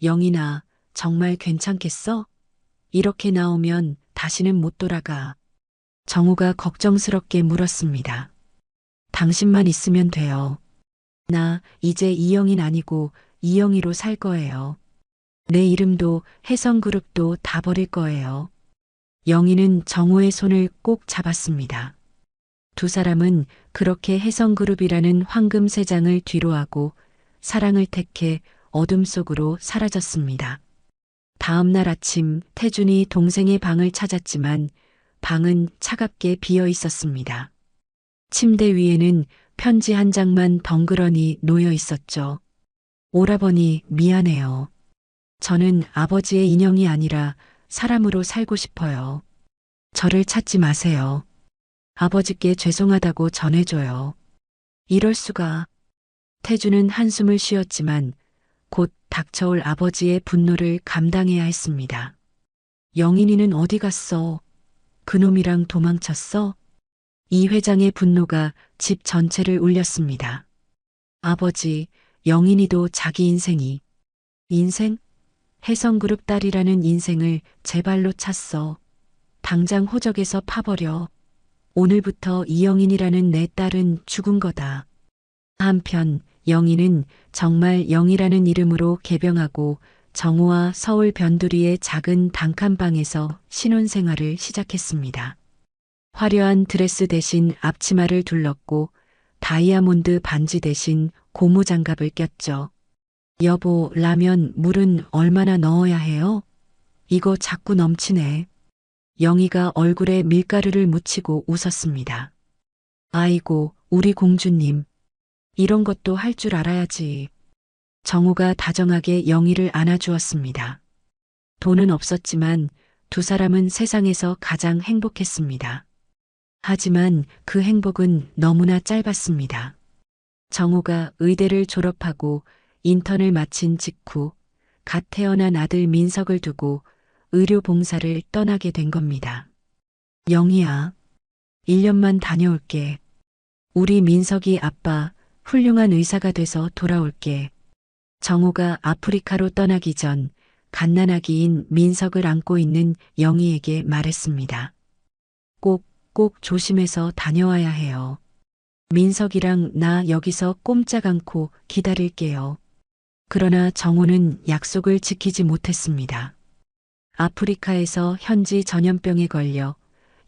영희나, 정말 괜찮겠어? 이렇게 나오면 다시는 못 돌아가. 정호가 걱정스럽게 물었습니다. 당신만 있으면 돼요. 나 이제 이영인 아니고 이영희로 살 거예요. 내 이름도 혜성그룹도 다 버릴 거예요. 영희는 정호의 손을 꼭 잡았습니다. 두 사람은 그렇게 혜성그룹이라는 황금 세장을 뒤로하고 사랑을 택해 어둠 속으로 사라졌습니다. 다음 날 아침 태준이 동생의 방을 찾았지만 방은 차갑게 비어 있었습니다. 침대 위에는 편지 한 장만 덩그러니 놓여 있었죠. 오라버니 미안해요. 저는 아버지의 인형이 아니라 사람으로 살고 싶어요. 저를 찾지 마세요. 아버지께 죄송하다고 전해줘요. 이럴 수가. 태주는 한숨을 쉬었지만 곧 닥쳐올 아버지의 분노를 감당해야 했습니다. 영인이는 어디 갔어? 그놈이랑 도망쳤어? 이 회장의 분노가 집 전체를 울렸습니다. 아버지, 영인이도 자기 인생이. 인생? 혜성그룹 딸이라는 인생을 제 발로 찼어. 당장 호적에서 파버려. 오늘부터 이영인이라는 내 딸은 죽은 거다. 한편 영희는 정말 영희라는 이름으로 개병하고 정호와 서울 변두리의 작은 단칸방에서 신혼생활을 시작했습니다. 화려한 드레스 대신 앞치마를 둘렀고 다이아몬드 반지 대신 고무장갑을 꼈죠. 여보, 라면 물은 얼마나 넣어야 해요? 이거 자꾸 넘치네. 영희가 얼굴에 밀가루를 묻히고 웃었습니다. 아이고, 우리 공주님. 이런 것도 할 줄 알아야지. 정호가 다정하게 영희를 안아주었습니다. 돈은 없었지만 두 사람은 세상에서 가장 행복했습니다. 하지만 그 행복은 너무나 짧았습니다. 정호가 의대를 졸업하고 인턴을 마친 직후 갓 태어난 아들 민석을 두고 의료 봉사를 떠나게 된 겁니다. 영희야, 1년만 다녀올게. 우리 민석이 아빠 훌륭한 의사가 돼서 돌아올게. 정호가 아프리카로 떠나기 전 갓난아기인 민석을 안고 있는 영희에게 말했습니다. 꼭 조심해서 다녀와야 해요. 민석이랑 나 여기서 꼼짝 않고 기다릴게요. 그러나 정호는 약속을 지키지 못했습니다. 아프리카에서 현지 전염병에 걸려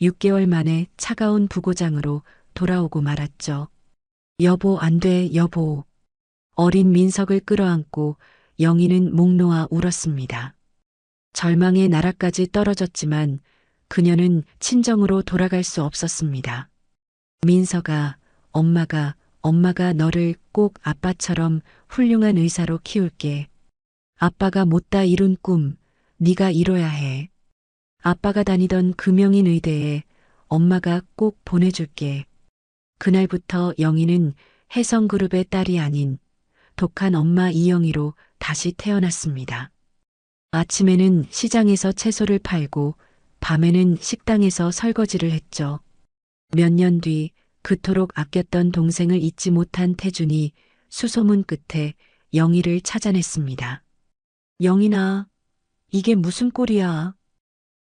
6개월 만에 차가운 부고장으로 돌아오고 말았죠. 여보, 안 돼, 여보. 어린 민석을 끌어안고 영희는 목 놓아 울었습니다. 절망의 나라까지 떨어졌지만 그녀는 친정으로 돌아갈 수 없었습니다. 민석아, 엄마가 너를 꼭 아빠처럼 훌륭한 의사로 키울게. 아빠가 못다 이룬 꿈, 네가 이뤄야 해. 아빠가 다니던 금영인 의대에 엄마가 꼭 보내줄게. 그날부터 영희는 혜성그룹의 딸이 아닌 독한 엄마 이영희로 다시 태어났습니다. 아침에는 시장에서 채소를 팔고 밤에는 식당에서 설거지를 했죠. 몇 년 뒤 그토록 아꼈던 동생을 잊지 못한 태준이 수소문 끝에 영희를 찾아냈습니다. 영희나, 이게 무슨 꼴이야?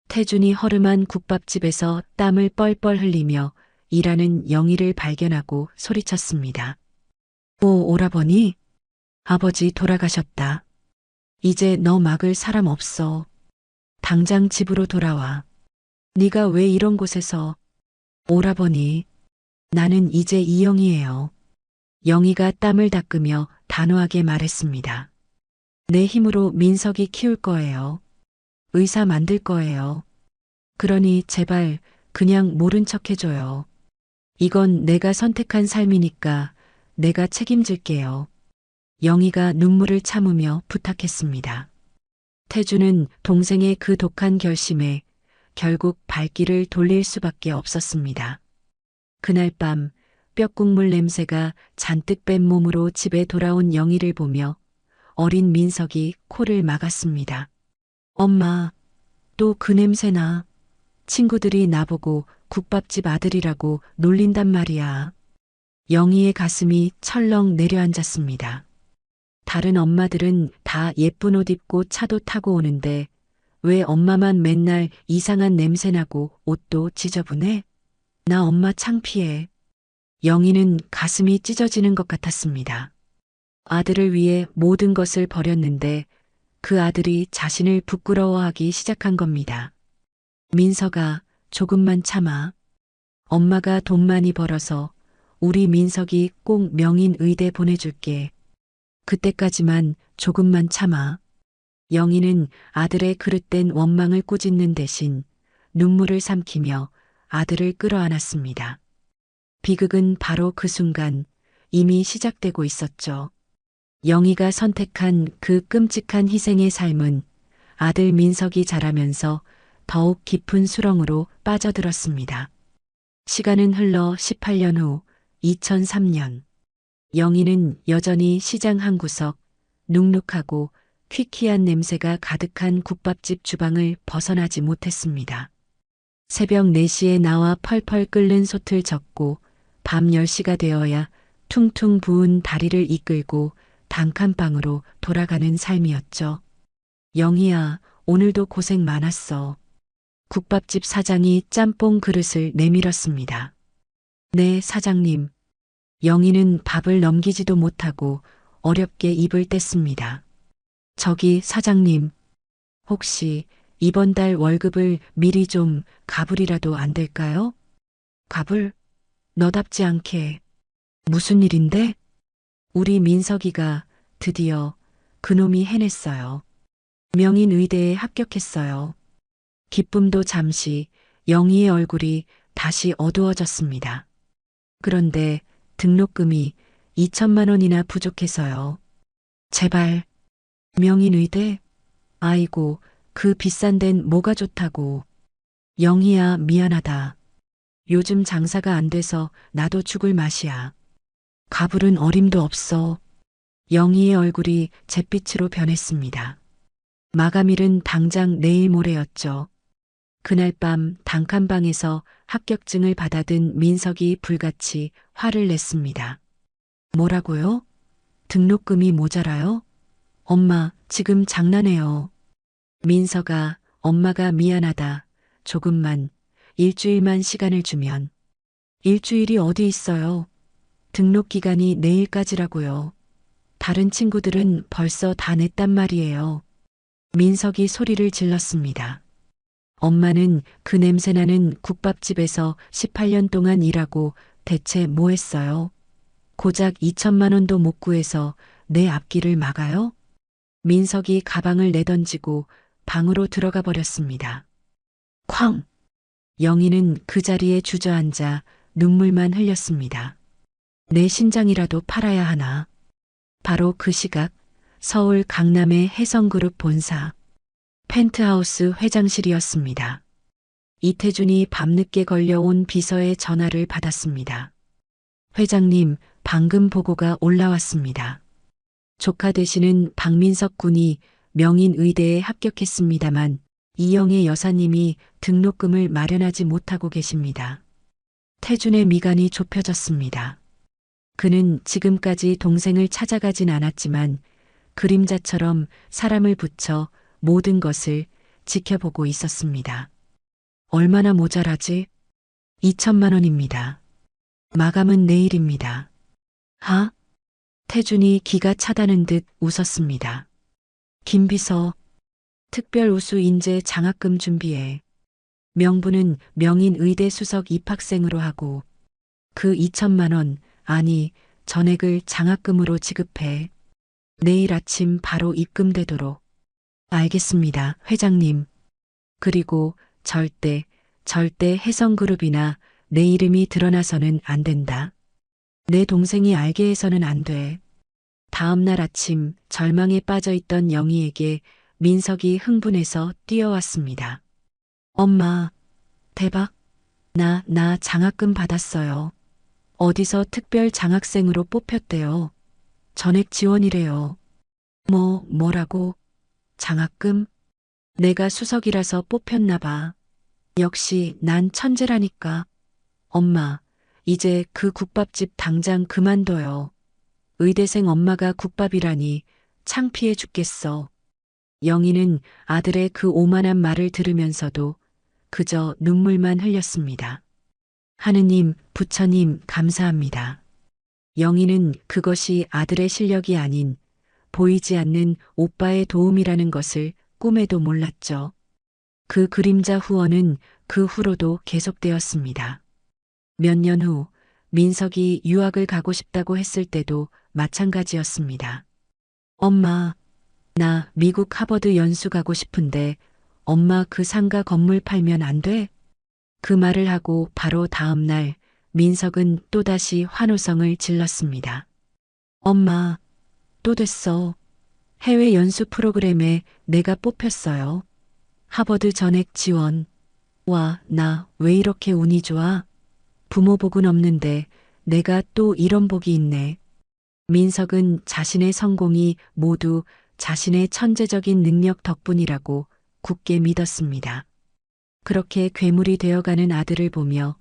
태준이 허름한 국밥집에서 땀을 뻘뻘 흘리며 일하는 영희를 발견하고 소리쳤습니다. 오, 오라버니? 아버지 돌아가셨다. 이제 너 막을 사람 없어. 당장 집으로 돌아와. 네가 왜 이런 곳에서? 오라버니, 나는 이제 이영희예요. 영희가 땀을 닦으며 단호하게 말했습니다. 내 힘으로 민석이 키울 거예요. 의사 만들 거예요. 그러니 제발 그냥 모른 척 해줘요. 이건 내가 선택한 삶이니까 내가 책임질게요. 영희가 눈물을 참으며 부탁했습니다. 태주는 동생의 그 독한 결심에 결국 발길을 돌릴 수밖에 없었습니다. 그날 밤 뼈국물 냄새가 잔뜩 뺀 몸으로 집에 돌아온 영희를 보며 어린 민석이 코를 막았습니다. 엄마, 또 그 냄새나. 친구들이 나보고 국밥집 아들이라고 놀린단 말이야. 영희의 가슴이 철렁 내려앉았습니다. 다른 엄마들은 다 예쁜 옷 입고 차도 타고 오는데 왜 엄마만 맨날 이상한 냄새 나고 옷도 지저분해? 나 엄마 창피해. 영희는 가슴이 찢어지는 것 같았습니다. 아들을 위해 모든 것을 버렸는데 그 아들이 자신을 부끄러워하기 시작한 겁니다. 민석아, 조금만 참아. 엄마가 돈 많이 벌어서 우리 민석이 꼭 명인 의대 보내줄게. 그때까지만 조금만 참아. 영희는 아들의 그릇된 원망을 꾸짖는 대신 눈물을 삼키며 아들을 끌어안았습니다. 비극은 바로 그 순간 이미 시작되고 있었죠. 영희가 선택한 그 끔찍한 희생의 삶은 아들 민석이 자라면서 더욱 깊은 수렁으로 빠져들었습니다. 시간은 흘러 18년 후 2003년. 영희는 여전히 시장 한 구석, 눅눅하고 퀴퀴한 냄새가 가득한 국밥집 주방을 벗어나지 못했습니다. 새벽 4시에 나와 펄펄 끓는 솥을 젓고 밤 10시가 되어야 퉁퉁 부은 다리를 이끌고 단칸방으로 돌아가는 삶이었죠. 영희야, 오늘도 고생 많았어. 국밥집 사장이 짬뽕 그릇을 내밀었습니다. 네, 사장님. 영희는 밥을 넘기지도 못하고 어렵게 입을 뗐습니다. 저기 사장님, 혹시 이번 달 월급을 미리 좀 가불이라도 안 될까요? 가불? 너답지 않게. 무슨 일인데? 우리 민석이가 드디어 그놈이 해냈어요. 명인의대에 합격했어요. 기쁨도 잠시 영희의 얼굴이 다시 어두워졌습니다. 그런데 등록금이 2천만 원이나 부족해서요. 제발. 명인의대? 아이고, 그 비싼 데는 뭐가 좋다고. 영희야, 미안하다. 요즘 장사가 안 돼서 나도 죽을 맛이야. 가불은 어림도 없어. 영희의 얼굴이 잿빛으로 변했습니다. 마감일은 당장 내일 모레였죠. 그날 밤 단칸방에서 합격증을 받아든 민석이 불같이 화를 냈습니다. 뭐라고요? 등록금이 모자라요? 엄마, 지금 장난해요. 민석아, 엄마가 미안하다. 조금만, 일주일만 시간을 주면. 일주일이 어디 있어요? 등록 기간이 내일까지라고요. 다른 친구들은 벌써 다 냈단 말이에요. 민석이 소리를 질렀습니다. 엄마는 그 냄새나는 국밥집에서 18년 동안 일하고 대체 뭐 했어요? 고작 2천만 원도 못 구해서 내 앞길을 막아요? 민석이 가방을 내던지고 방으로 들어가 버렸습니다. 쾅! 영희는 그 자리에 주저앉아 눈물만 흘렸습니다. 내 신장이라도 팔아야 하나. 바로 그 시각 서울 강남의 해성그룹 본사 펜트하우스 회장실이었습니다. 이태준이 밤늦게 걸려온 비서의 전화를 받았습니다. 회장님, 방금 보고가 올라왔습니다. 조카 되시는 박민석 군이 명인의대에 합격했습니다만 이영애 여사님이 등록금을 마련하지 못하고 계십니다. 태준의 미간이 좁혀졌습니다. 그는 지금까지 동생을 찾아가진 않았지만 그림자처럼 사람을 붙여 모든 것을 지켜보고 있었습니다. 얼마나 모자라지? 2천만 원입니다. 마감은 내일입니다. 하? 태준이 기가 차다는 듯 웃었습니다. 김 비서, 특별 우수 인재 장학금 준비해. 명부는 명인의대 수석 입학생으로 하고 그 2천만 원, 아니 전액을 장학금으로 지급해. 내일 아침 바로 입금되도록. 알겠습니다, 회장님. 그리고 절대 해성그룹이나 내 이름이 드러나서는 안 된다. 내 동생이 알게 해서는 안 돼. 다음 날 아침 절망에 빠져있던 영희에게 민석이 흥분해서 뛰어왔습니다. 엄마, 대박. 나 장학금 받았어요. 어디서 특별 장학생으로 뽑혔대요. 전액 지원이래요. 뭐라고? 장학금? 내가 수석이라서 뽑혔나 봐. 역시 난 천재라니까. 엄마, 이제 그 국밥집 당장 그만둬요. 의대생 엄마가 국밥이라니 창피해 죽겠어. 영희는 아들의 그 오만한 말을 들으면서도 그저 눈물만 흘렸습니다. 하느님, 부처님, 감사합니다. 영희는 그것이 아들의 실력이 아닌 보이지 않는 오빠의 도움이라는 것을 꿈에도 몰랐죠. 그 그림자 후원은 그 후로도 계속되었습니다. 몇 년 후 민석이 유학을 가고 싶다고 했을 때도 마찬가지였습니다. 엄마, 나 미국 하버드 연수 가고 싶은데 엄마 그 상가 건물 팔면 안 돼? 그 말을 하고 바로 다음 날 민석은 또다시 환호성을 질렀습니다. 엄마, 또 됐어. 해외 연수 프로그램에 내가 뽑혔어요. 하버드 전액 지원. 와, 나 왜 이렇게 운이 좋아? 부모 복은 없는데 내가 또 이런 복이 있네. 민석은 자신의 성공이 모두 자신의 천재적인 능력 덕분이라고 굳게 믿었습니다. 그렇게 괴물이 되어가는 아들을 보며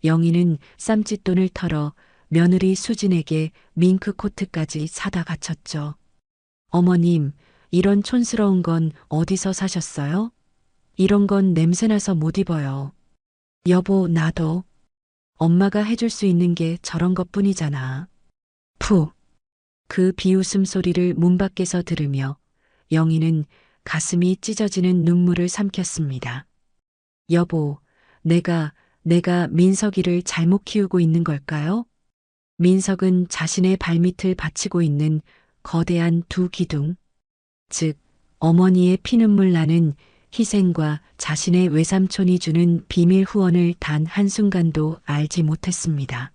영희는 쌈짓돈을 털어 며느리 수진에게 밍크 코트까지 사다 바쳤죠. 어머님, 이런 촌스러운 건 어디서 사셨어요? 이런 건 냄새나서 못 입어요. 여보, 나도. 엄마가 해줄 수 있는 게 저런 것뿐이잖아. 푸. 그 비웃음 소리를 문 밖에서 들으며 영희는 가슴이 찢어지는 눈물을 삼켰습니다. 여보, 내가 민석이를 잘못 키우고 있는 걸까요? 민석은 자신의 발밑을 받치고 있는 거대한 두 기둥, 즉 어머니의 피눈물 나는 희생과 자신의 외삼촌이 주는 비밀 후원을 단 한순간도 알지 못했습니다.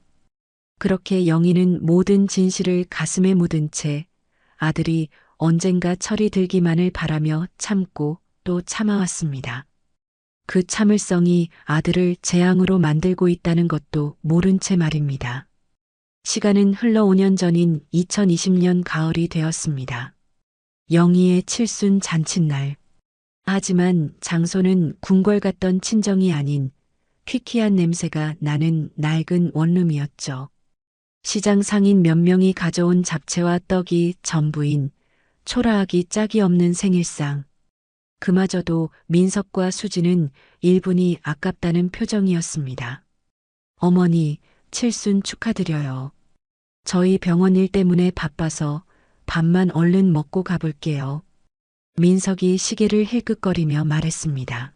그렇게 영희는 모든 진실을 가슴에 묻은 채 아들이 언젠가 철이 들기만을 바라며 참고 또 참아왔습니다. 그 참을성이 아들을 재앙으로 만들고 있다는 것도 모른 채 말입니다. 시간은 흘러 5년 전인 2020년 가을이 되었습니다. 영희의 칠순 잔칫날. 하지만 장소는 궁궐 같던 친정이 아닌 퀴퀴한 냄새가 나는 낡은 원룸이었죠. 시장 상인 몇 명이 가져온 잡채와 떡이 전부인 초라하기 짝이 없는 생일상. 그마저도 민석과 수지는 1분이 아깝다는 표정이었습니다. 어머니, 칠순 축하드려요. 저희 병원 일 때문에 바빠서 밥만 얼른 먹고 가볼게요. 민석이 시계를 힐끗거리며 말했습니다.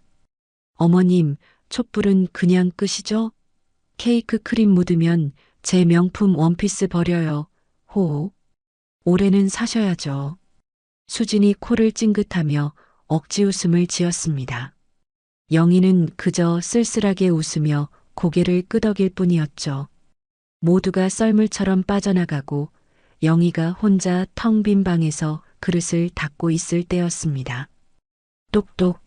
어머님, 촛불은 그냥 끄시죠? 케이크 크림 묻으면 제 명품 원피스 버려요. 호호. 올해는 사셔야죠. 수진이 코를 찡긋하며 억지 웃음을 지었습니다. 영희는 그저 쓸쓸하게 웃으며 고개를 끄덕일 뿐이었죠. 모두가 썰물처럼 빠져나가고 영희가 혼자 텅 빈 방에서 그릇을 닦고 있을 때였습니다. 똑똑.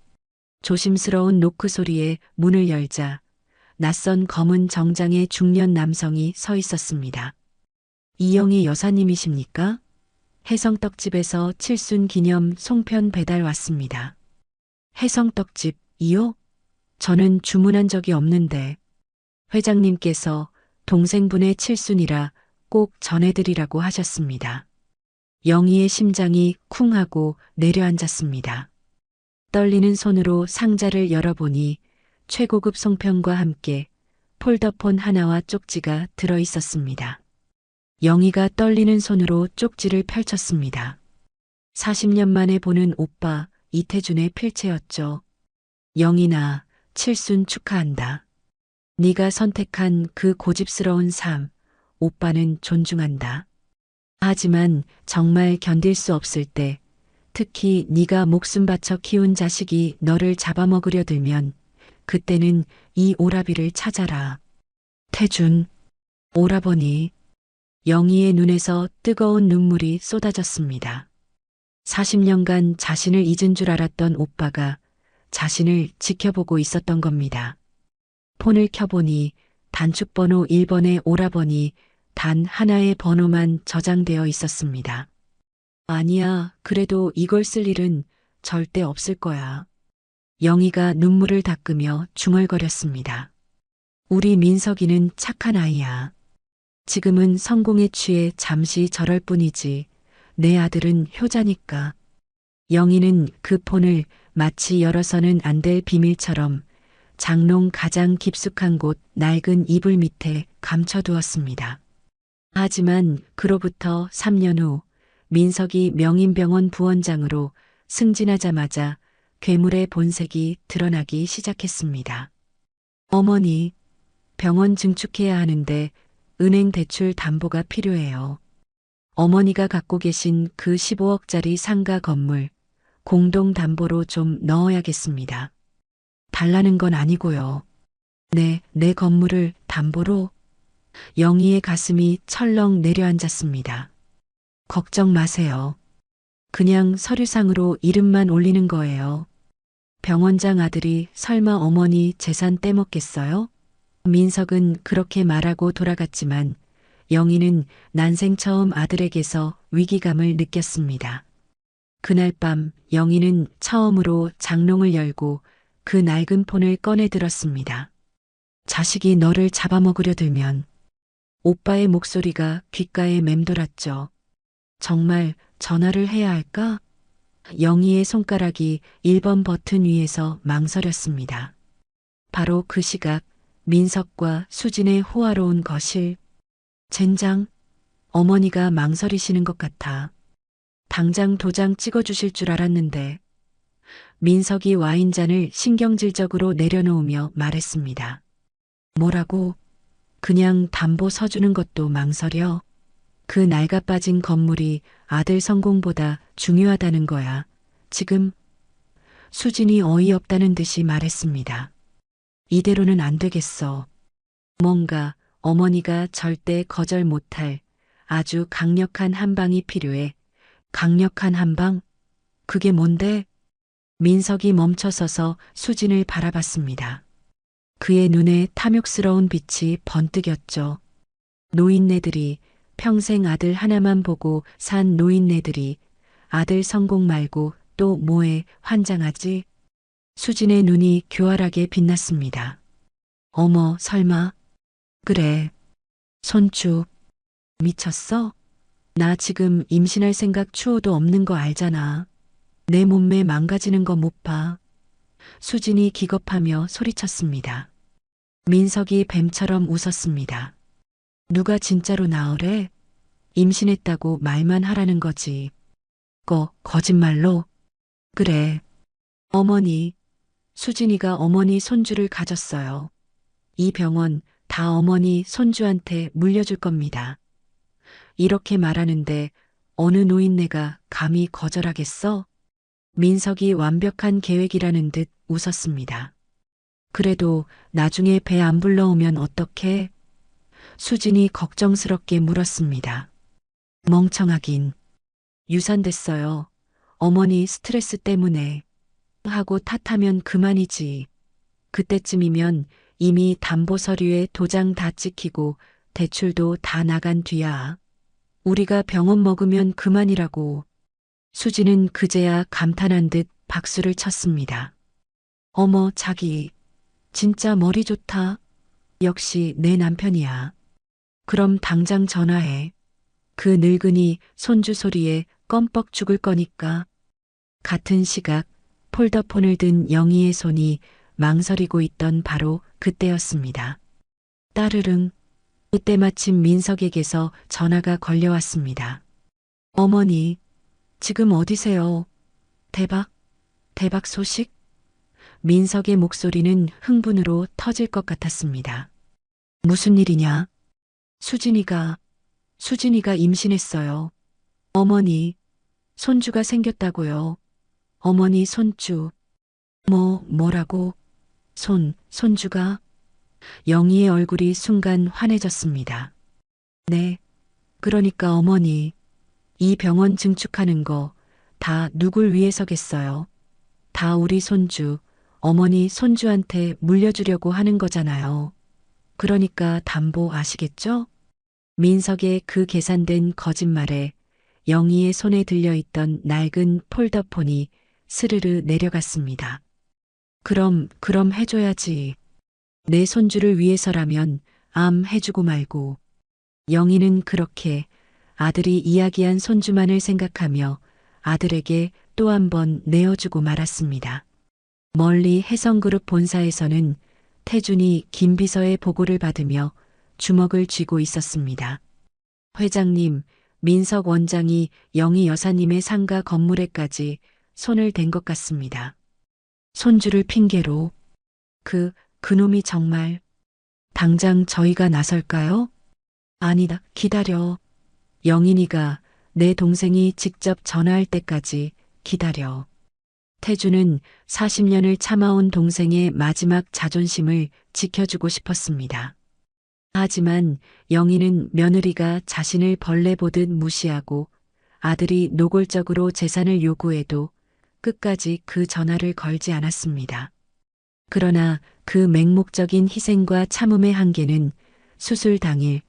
조심스러운 노크 소리에 문을 열자 낯선 검은 정장의 중년 남성이 서 있었습니다. 이영희 여사님이십니까? 해성떡집에서 칠순 기념 송편 배달 왔습니다. 해성떡집이요? 저는 주문한 적이 없는데 회장님께서 동생분의 칠순이라 꼭 전해드리라고 하셨습니다. 영희의 심장이 쿵 하고 내려앉았습니다. 떨리는 손으로 상자를 열어보니 최고급 송편과 함께 폴더폰 하나와 쪽지가 들어 있었습니다. 영희가 떨리는 손으로 쪽지를 펼쳤습니다. 40년 만에 보는 오빠 이태준의 필체였죠. 영희나 칠순 축하한다. 네가 선택한 그 고집스러운 삶, 오빠는 존중한다. 하지만 정말 견딜 수 없을 때, 특히 네가 목숨 바쳐 키운 자식이 너를 잡아먹으려 들면 그때는 이 오라비를 찾아라. 태준, 오라버니. 영희의 눈에서 뜨거운 눈물이 쏟아졌습니다. 40년간 자신을 잊은 줄 알았던 오빠가 자신을 지켜보고 있었던 겁니다. 폰을 켜보니 단축번호 1번의 오라버니 단 하나의 번호만 저장되어 있었습니다. 아니야, 그래도 이걸 쓸 일은 절대 없을 거야. 영희가 눈물을 닦으며 중얼거렸습니다. 우리 민석이는 착한 아이야. 지금은 성공에 취해 잠시 저럴 뿐이지. 내 아들은 효자니까. 영희는 그 폰을 마치 열어서는 안 될 비밀처럼 장롱 가장 깊숙한 곳 낡은 이불 밑에 감춰두었습니다. 하지만 그로부터 3년 후 민석이 명인병원 부원장으로 승진하자마자 괴물의 본색이 드러나기 시작했습니다. 어머니, 병원 증축해야 하는데 은행 대출 담보가 필요해요. 어머니가 갖고 계신 그 15억짜리 상가 건물 공동 담보로 좀 넣어야겠습니다. 달라는 건 아니고요. 네, 내 건물을 담보로. 영희의 가슴이 철렁 내려앉았습니다. 걱정 마세요. 그냥 서류상으로 이름만 올리는 거예요. 병원장 아들이 설마 어머니 재산 떼먹겠어요? 민석은 그렇게 말하고 돌아갔지만 영희는 난생 처음 아들에게서 위기감을 느꼈습니다. 그날 밤 영희는 처음으로 장롱을 열고 그 낡은 폰을 꺼내 들었습니다. 자식이 너를 잡아먹으려 들면. 오빠의 목소리가 귓가에 맴돌았죠. 정말 전화를 해야 할까? 영희의 손가락이 1번 버튼 위에서 망설였습니다. 바로 그 시각 민석과 수진의 호화로운 거실. 젠장, 어머니가 망설이시는 것 같아. 당장 도장 찍어주실 줄 알았는데. 민석이 와인잔을 신경질적으로 내려놓으며 말했습니다. 뭐라고? 그냥 담보 서주는 것도 망설여. 그 낡아빠진 건물이 아들 성공보다 중요하다는 거야. 지금 수진이 어이없다는 듯이 말했습니다. 이대로는 안 되겠어. 뭔가 어머니가 절대 거절 못할 아주 강력한 한방이 필요해. 강력한 한방? 그게 뭔데? 민석이 멈춰서서 수진을 바라봤습니다. 그의 눈에 탐욕스러운 빛이 번뜩였죠. 노인네들이 평생 아들 하나만 보고 산 노인네들이 아들 성공 말고 또 뭐에 환장하지? 수진의 눈이 교활하게 빛났습니다. 어머, 설마. 그래. 손주. 미쳤어? 나 지금 임신할 생각 추호도 없는 거 알잖아. 내 몸매 망가지는 거 못 봐. 수진이 기겁하며 소리쳤습니다. 민석이 뱀처럼 웃었습니다. 누가 진짜로 나으래? 임신했다고 말만 하라는 거지. 거짓말로? 그래. 어머니. 수진이가 어머니 손주를 가졌어요. 이 병원 다 어머니 손주한테 물려줄 겁니다. 이렇게 말하는데 어느 노인네가 감히 거절하겠어? 민석이 완벽한 계획이라는 듯 웃었습니다. 그래도 나중에 배 안 불러오면 어떡해? 수진이 걱정스럽게 물었습니다. 멍청하긴. 유산됐어요. 어머니 스트레스 때문에. 하고 탓하면 그만이지. 그때쯤이면 이미 담보 서류에 도장 다 찍히고 대출도 다 나간 뒤야. 우리가 병원 먹으면 그만이라고. 수지는 그제야 감탄한 듯 박수를 쳤습니다. 어머, 자기. 진짜 머리 좋다. 역시 내 남편이야. 그럼 당장 전화해. 그 늙은이 손주 소리에 껌뻑 죽을 거니까. 같은 시각 폴더폰을 든 영희의 손이 망설이고 있던 바로 그때였습니다. 따르릉. 그때 마침 민석에게서 전화가 걸려왔습니다. 어머니, 지금 어디세요? 대박 소식? 민석의 목소리는 흥분으로 터질 것 같았습니다. 무슨 일이냐? 수진이가 임신했어요. 어머니, 손주가 생겼다고요. 어머니 손주. 뭐라고? 손주가? 영희의 얼굴이 순간 환해졌습니다. 네. 그러니까 어머니, 이 병원 증축하는 거 다 누굴 위해서겠어요? 다 우리 손주, 어머니 손주한테 물려주려고 하는 거잖아요. 그러니까 담보 아시겠죠? 민석의 그 계산된 거짓말에 영희의 손에 들려있던 낡은 폴더폰이 스르르 내려갔습니다. 그럼 해줘야지. 내 손주를 위해서라면 암 해주고 말고. 영희는 그렇게 아들이 이야기한 손주만을 생각하며 아들에게 또 한 번 내어주고 말았습니다. 멀리 해성그룹 본사에서는 태준이 김 비서의 보고를 받으며 주먹을 쥐고 있었습니다. 회장님, 민석 원장이 영희 여사님의 상가 건물에까지 손을 댄 것 같습니다. 손주를 핑계로. 그놈이 정말. 당장 저희가 나설까요? 아니다, 기다려. 영인이가 내 동생이 직접 전화할 때까지 기다려. 태주는 40년을 참아온 동생의 마지막 자존심을 지켜주고 싶었습니다. 하지만 영희는 며느리가 자신을 벌레 보듯 무시하고 아들이 노골적으로 재산을 요구해도 끝까지 그 전화를 걸지 않았습니다. 그러나 그 맹목적인 희생과 참음의 한계는 수술 당일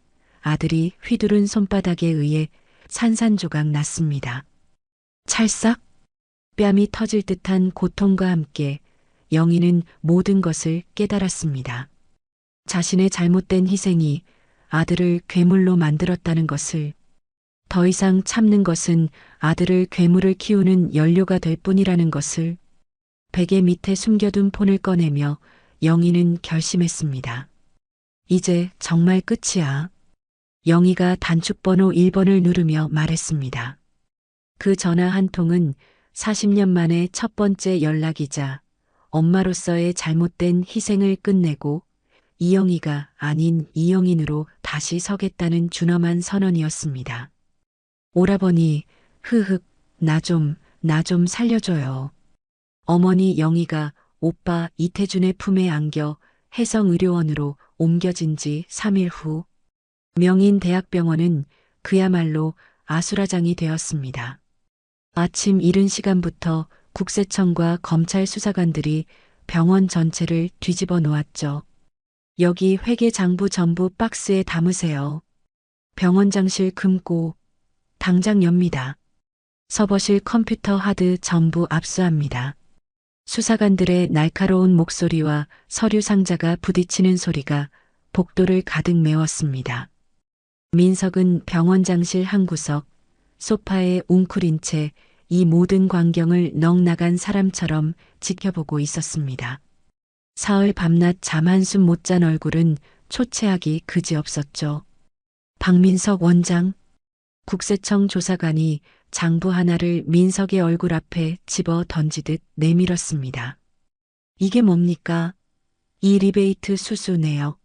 아들이 휘두른 손바닥에 의해 산산조각 났습니다. 찰싹 뺨이 터질 듯한 고통과 함께 영희는 모든 것을 깨달았습니다. 자신의 잘못된 희생이 아들을 괴물로 만들었다는 것을, 더 이상 참는 것은 아들을 괴물을 키우는 연료가 될 뿐이라는 것을. 베개 밑에 숨겨둔 폰을 꺼내며 영희는 결심했습니다. 이제 정말 끝이야. 영희가 단축번호 1번을 누르며 말했습니다. 그 전화 한 통은 40년 만에 첫 번째 연락이자 엄마로서의 잘못된 희생을 끝내고 이영희가 아닌 이영인으로 다시 서겠다는 준엄한 선언이었습니다. 오라버니, 나 좀 살려줘요. 어머니 영희가 오빠 이태준의 품에 안겨 해성의료원으로 옮겨진 지 3일 후 명인대학병원은 그야말로 아수라장이 되었습니다. 아침 이른 시간부터 국세청과 검찰 수사관들이 병원 전체를 뒤집어 놓았죠. 여기 회계장부 전부 박스에 담으세요. 병원장실 금고 당장 엽니다. 서버실 컴퓨터 하드 전부 압수합니다. 수사관들의 날카로운 목소리와 서류 상자가 부딪히는 소리가 복도를 가득 메웠습니다. 민석은 병원장실 한 구석, 소파에 웅크린 채 이 모든 광경을 넋나간 사람처럼 지켜보고 있었습니다. 사흘 밤낮 잠 한숨 못 잔 얼굴은 초췌하기 그지없었죠. 박민석 원장, 국세청 조사관이 장부 하나를 민석의 얼굴 앞에 집어 던지듯 내밀었습니다. 이게 뭡니까? 이 리베이트 수수 내역.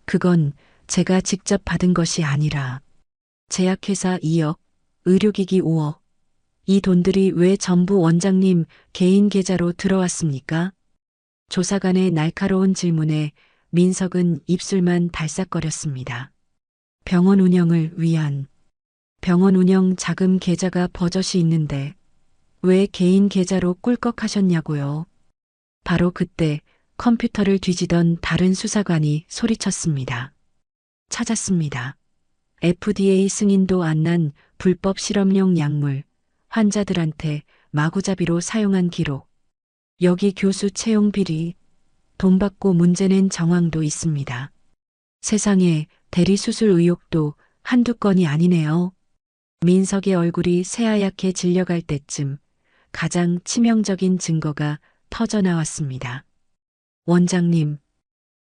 그건 제가 직접 받은 것이 아니라 제약회사 2억, 의료기기 5억. 이 돈들이 왜 전부 원장님 개인 계좌로 들어왔습니까? 조사관의 날카로운 질문에 민석은 입술만 달싹거렸습니다. 병원 운영을 위한 병원 운영 자금 계좌가 버젓이 있는데 왜 개인 계좌로 꿀꺽하셨냐고요. 바로 그때 컴퓨터를 뒤지던 다른 수사관이 소리쳤습니다. 찾았습니다. FDA 승인도 안 난 불법 실험용 약물, 환자들한테 마구잡이로 사용한 기록. 여기 교수 채용 비리, 돈 받고 문제낸 정황도 있습니다. 세상에 대리수술 의혹도 한두 건이 아니네요. 민석의 얼굴이 새하얗게 질려갈 때쯤 가장 치명적인 증거가 터져 나왔습니다. 원장님,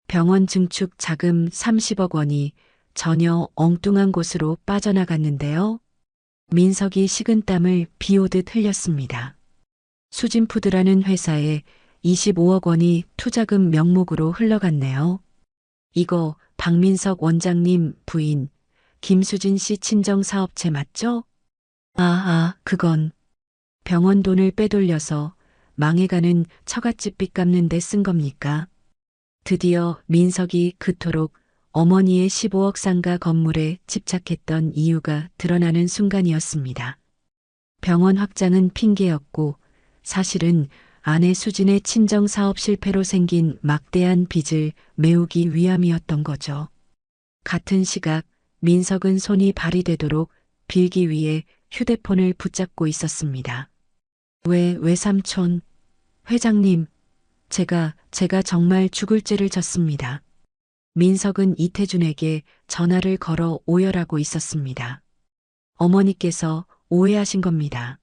병원 증축 자금 30억 원이 전혀 엉뚱한 곳으로 빠져나갔는데요. 민석이 식은땀을 비오듯 흘렸습니다. 수진푸드라는 회사에 25억 원이 투자금 명목으로 흘러갔네요. 이거 박민석 원장님 부인 김수진 씨 친정사업체 맞죠? 그건 병원 돈을 빼돌려서 망해가는 처갓집 빚 갚는 데 쓴 겁니까? 드디어 민석이 그토록 어머니의 15억 상가 건물에 집착했던 이유가 드러나는 순간이었습니다. 병원 확장은 핑계였고 사실은 아내 수진의 친정 사업 실패로 생긴 막대한 빚을 메우기 위함이었던 거죠. 같은 시각 민석은 손이 발이 되도록 빌기 위해 휴대폰을 붙잡고 있었습니다. 왜 삼촌? 회장님, 제가 정말 죽을 죄를 졌습니다. 민석은 이태준에게 전화를 걸어 오열하고 있었습니다. 어머니께서 오해하신 겁니다.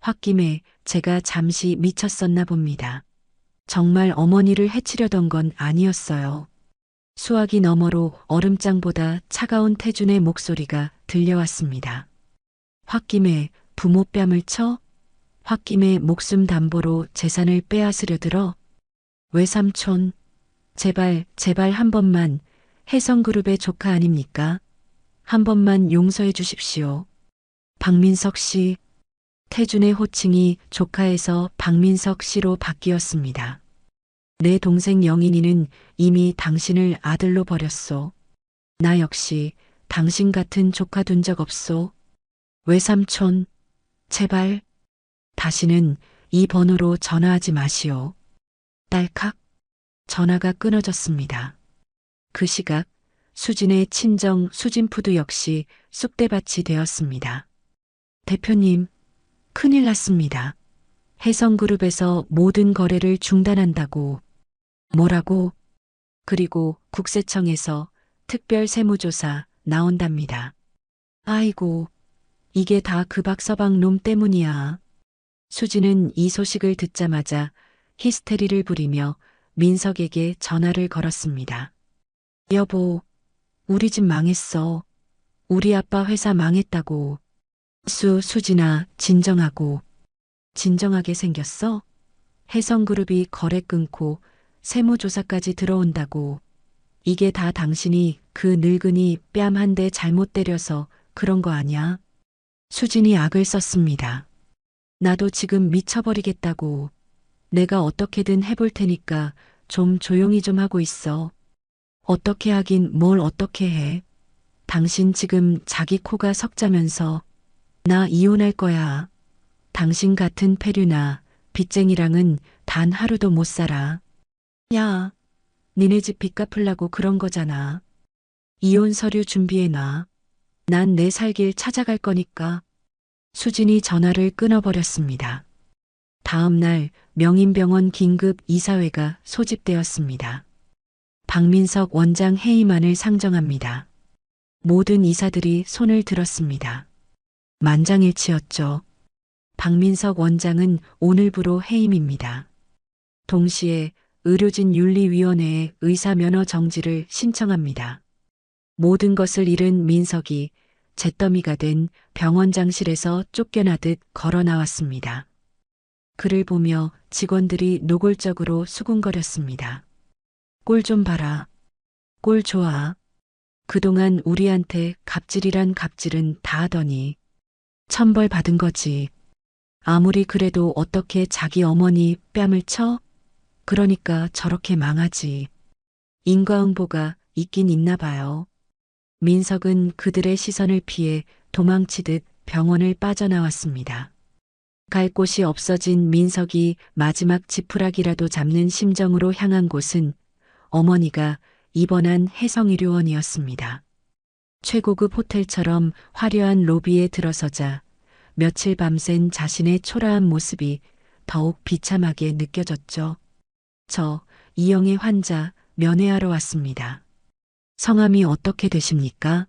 홧김에 제가 잠시 미쳤었나 봅니다. 정말 어머니를 해치려던 건 아니었어요. 수화기 너머로 얼음장보다 차가운 태준의 목소리가 들려왔습니다. 홧김에 부모 뺨을 쳐? 홧김에 목숨 담보로 재산을 빼앗으려 들어? 외삼촌, 제발 한 번만 혜성그룹의 조카 아닙니까? 한 번만 용서해 주십시오. 박민석 씨, 태준의 호칭이 조카에서 박민석 씨로 바뀌었습니다. 내 동생 영인이는 이미 당신을 아들로 버렸소. 나 역시 당신 같은 조카 둔 적 없소. 외삼촌, 제발 다시는 이 번호로 전화하지 마시오. 딸칵 전화가 끊어졌습니다. 그 시각 수진의 친정 수진푸드 역시 쑥대밭이 되었습니다. 대표님, 큰일 났습니다. 혜성그룹에서 모든 거래를 중단한다고. 뭐라고? 그리고 국세청에서 특별 세무조사 나온답니다. 아이고, 이게 다 그 박서방 놈 때문이야. 수진은 이 소식을 듣자마자 히스테리를 부리며 민석에게 전화를 걸었습니다. 여보, 우리 집 망했어. 우리 아빠 회사 망했다고. 수진아, 진정하고. 진정하게 생겼어? 혜성그룹이 거래 끊고 세무조사까지 들어온다고. 이게 다 당신이 그 늙은이 뺨 한 대 잘못 때려서 그런 거 아냐? 수진이 악을 썼습니다. 나도 지금 미쳐버리겠다고. 내가 어떻게든 해볼 테니까 좀 조용히 좀 하고 있어. 어떻게 하긴 뭘 어떻게 해. 당신 지금 자기 코가 석자면서 나 이혼할 거야. 당신 같은 폐류나 빚쟁이랑은 단 하루도 못 살아. 야, 니네 집 빚 갚으려고 그런 거잖아. 이혼 서류 준비해놔. 난 내 살 길 찾아갈 거니까. 수진이 전화를 끊어버렸습니다. 다음 날 명인병원 긴급 이사회가 소집되었습니다. 박민석 원장 해임안을 상정합니다. 모든 이사들이 손을 들었습니다. 만장일치였죠. 박민석 원장은 오늘부로 해임입니다. 동시에 의료진윤리위원회에 의사 면허 정지를 신청합니다. 모든 것을 잃은 민석이 잿더미가 된 병원장실에서 쫓겨나듯 걸어 나왔습니다. 그를 보며 직원들이 노골적으로 수군거렸습니다. 꼴 좀 봐라. 꼴 좋아. 그동안 우리한테 갑질이란 갑질은 다 하더니 천벌 받은 거지. 아무리 그래도 어떻게 자기 어머니 뺨을 쳐? 그러니까 저렇게 망하지. 인과응보가 있긴 있나 봐요. 민석은 그들의 시선을 피해 도망치듯 병원을 빠져나왔습니다. 갈 곳이 없어진 민석이 마지막 지푸라기라도 잡는 심정으로 향한 곳은 어머니가 입원한 혜성의료원이었습니다. 최고급 호텔처럼 화려한 로비에 들어서자 며칠 밤샌 자신의 초라한 모습이 더욱 비참하게 느껴졌죠. 저 이영애 환자 면회하러 왔습니다. 성함이 어떻게 되십니까?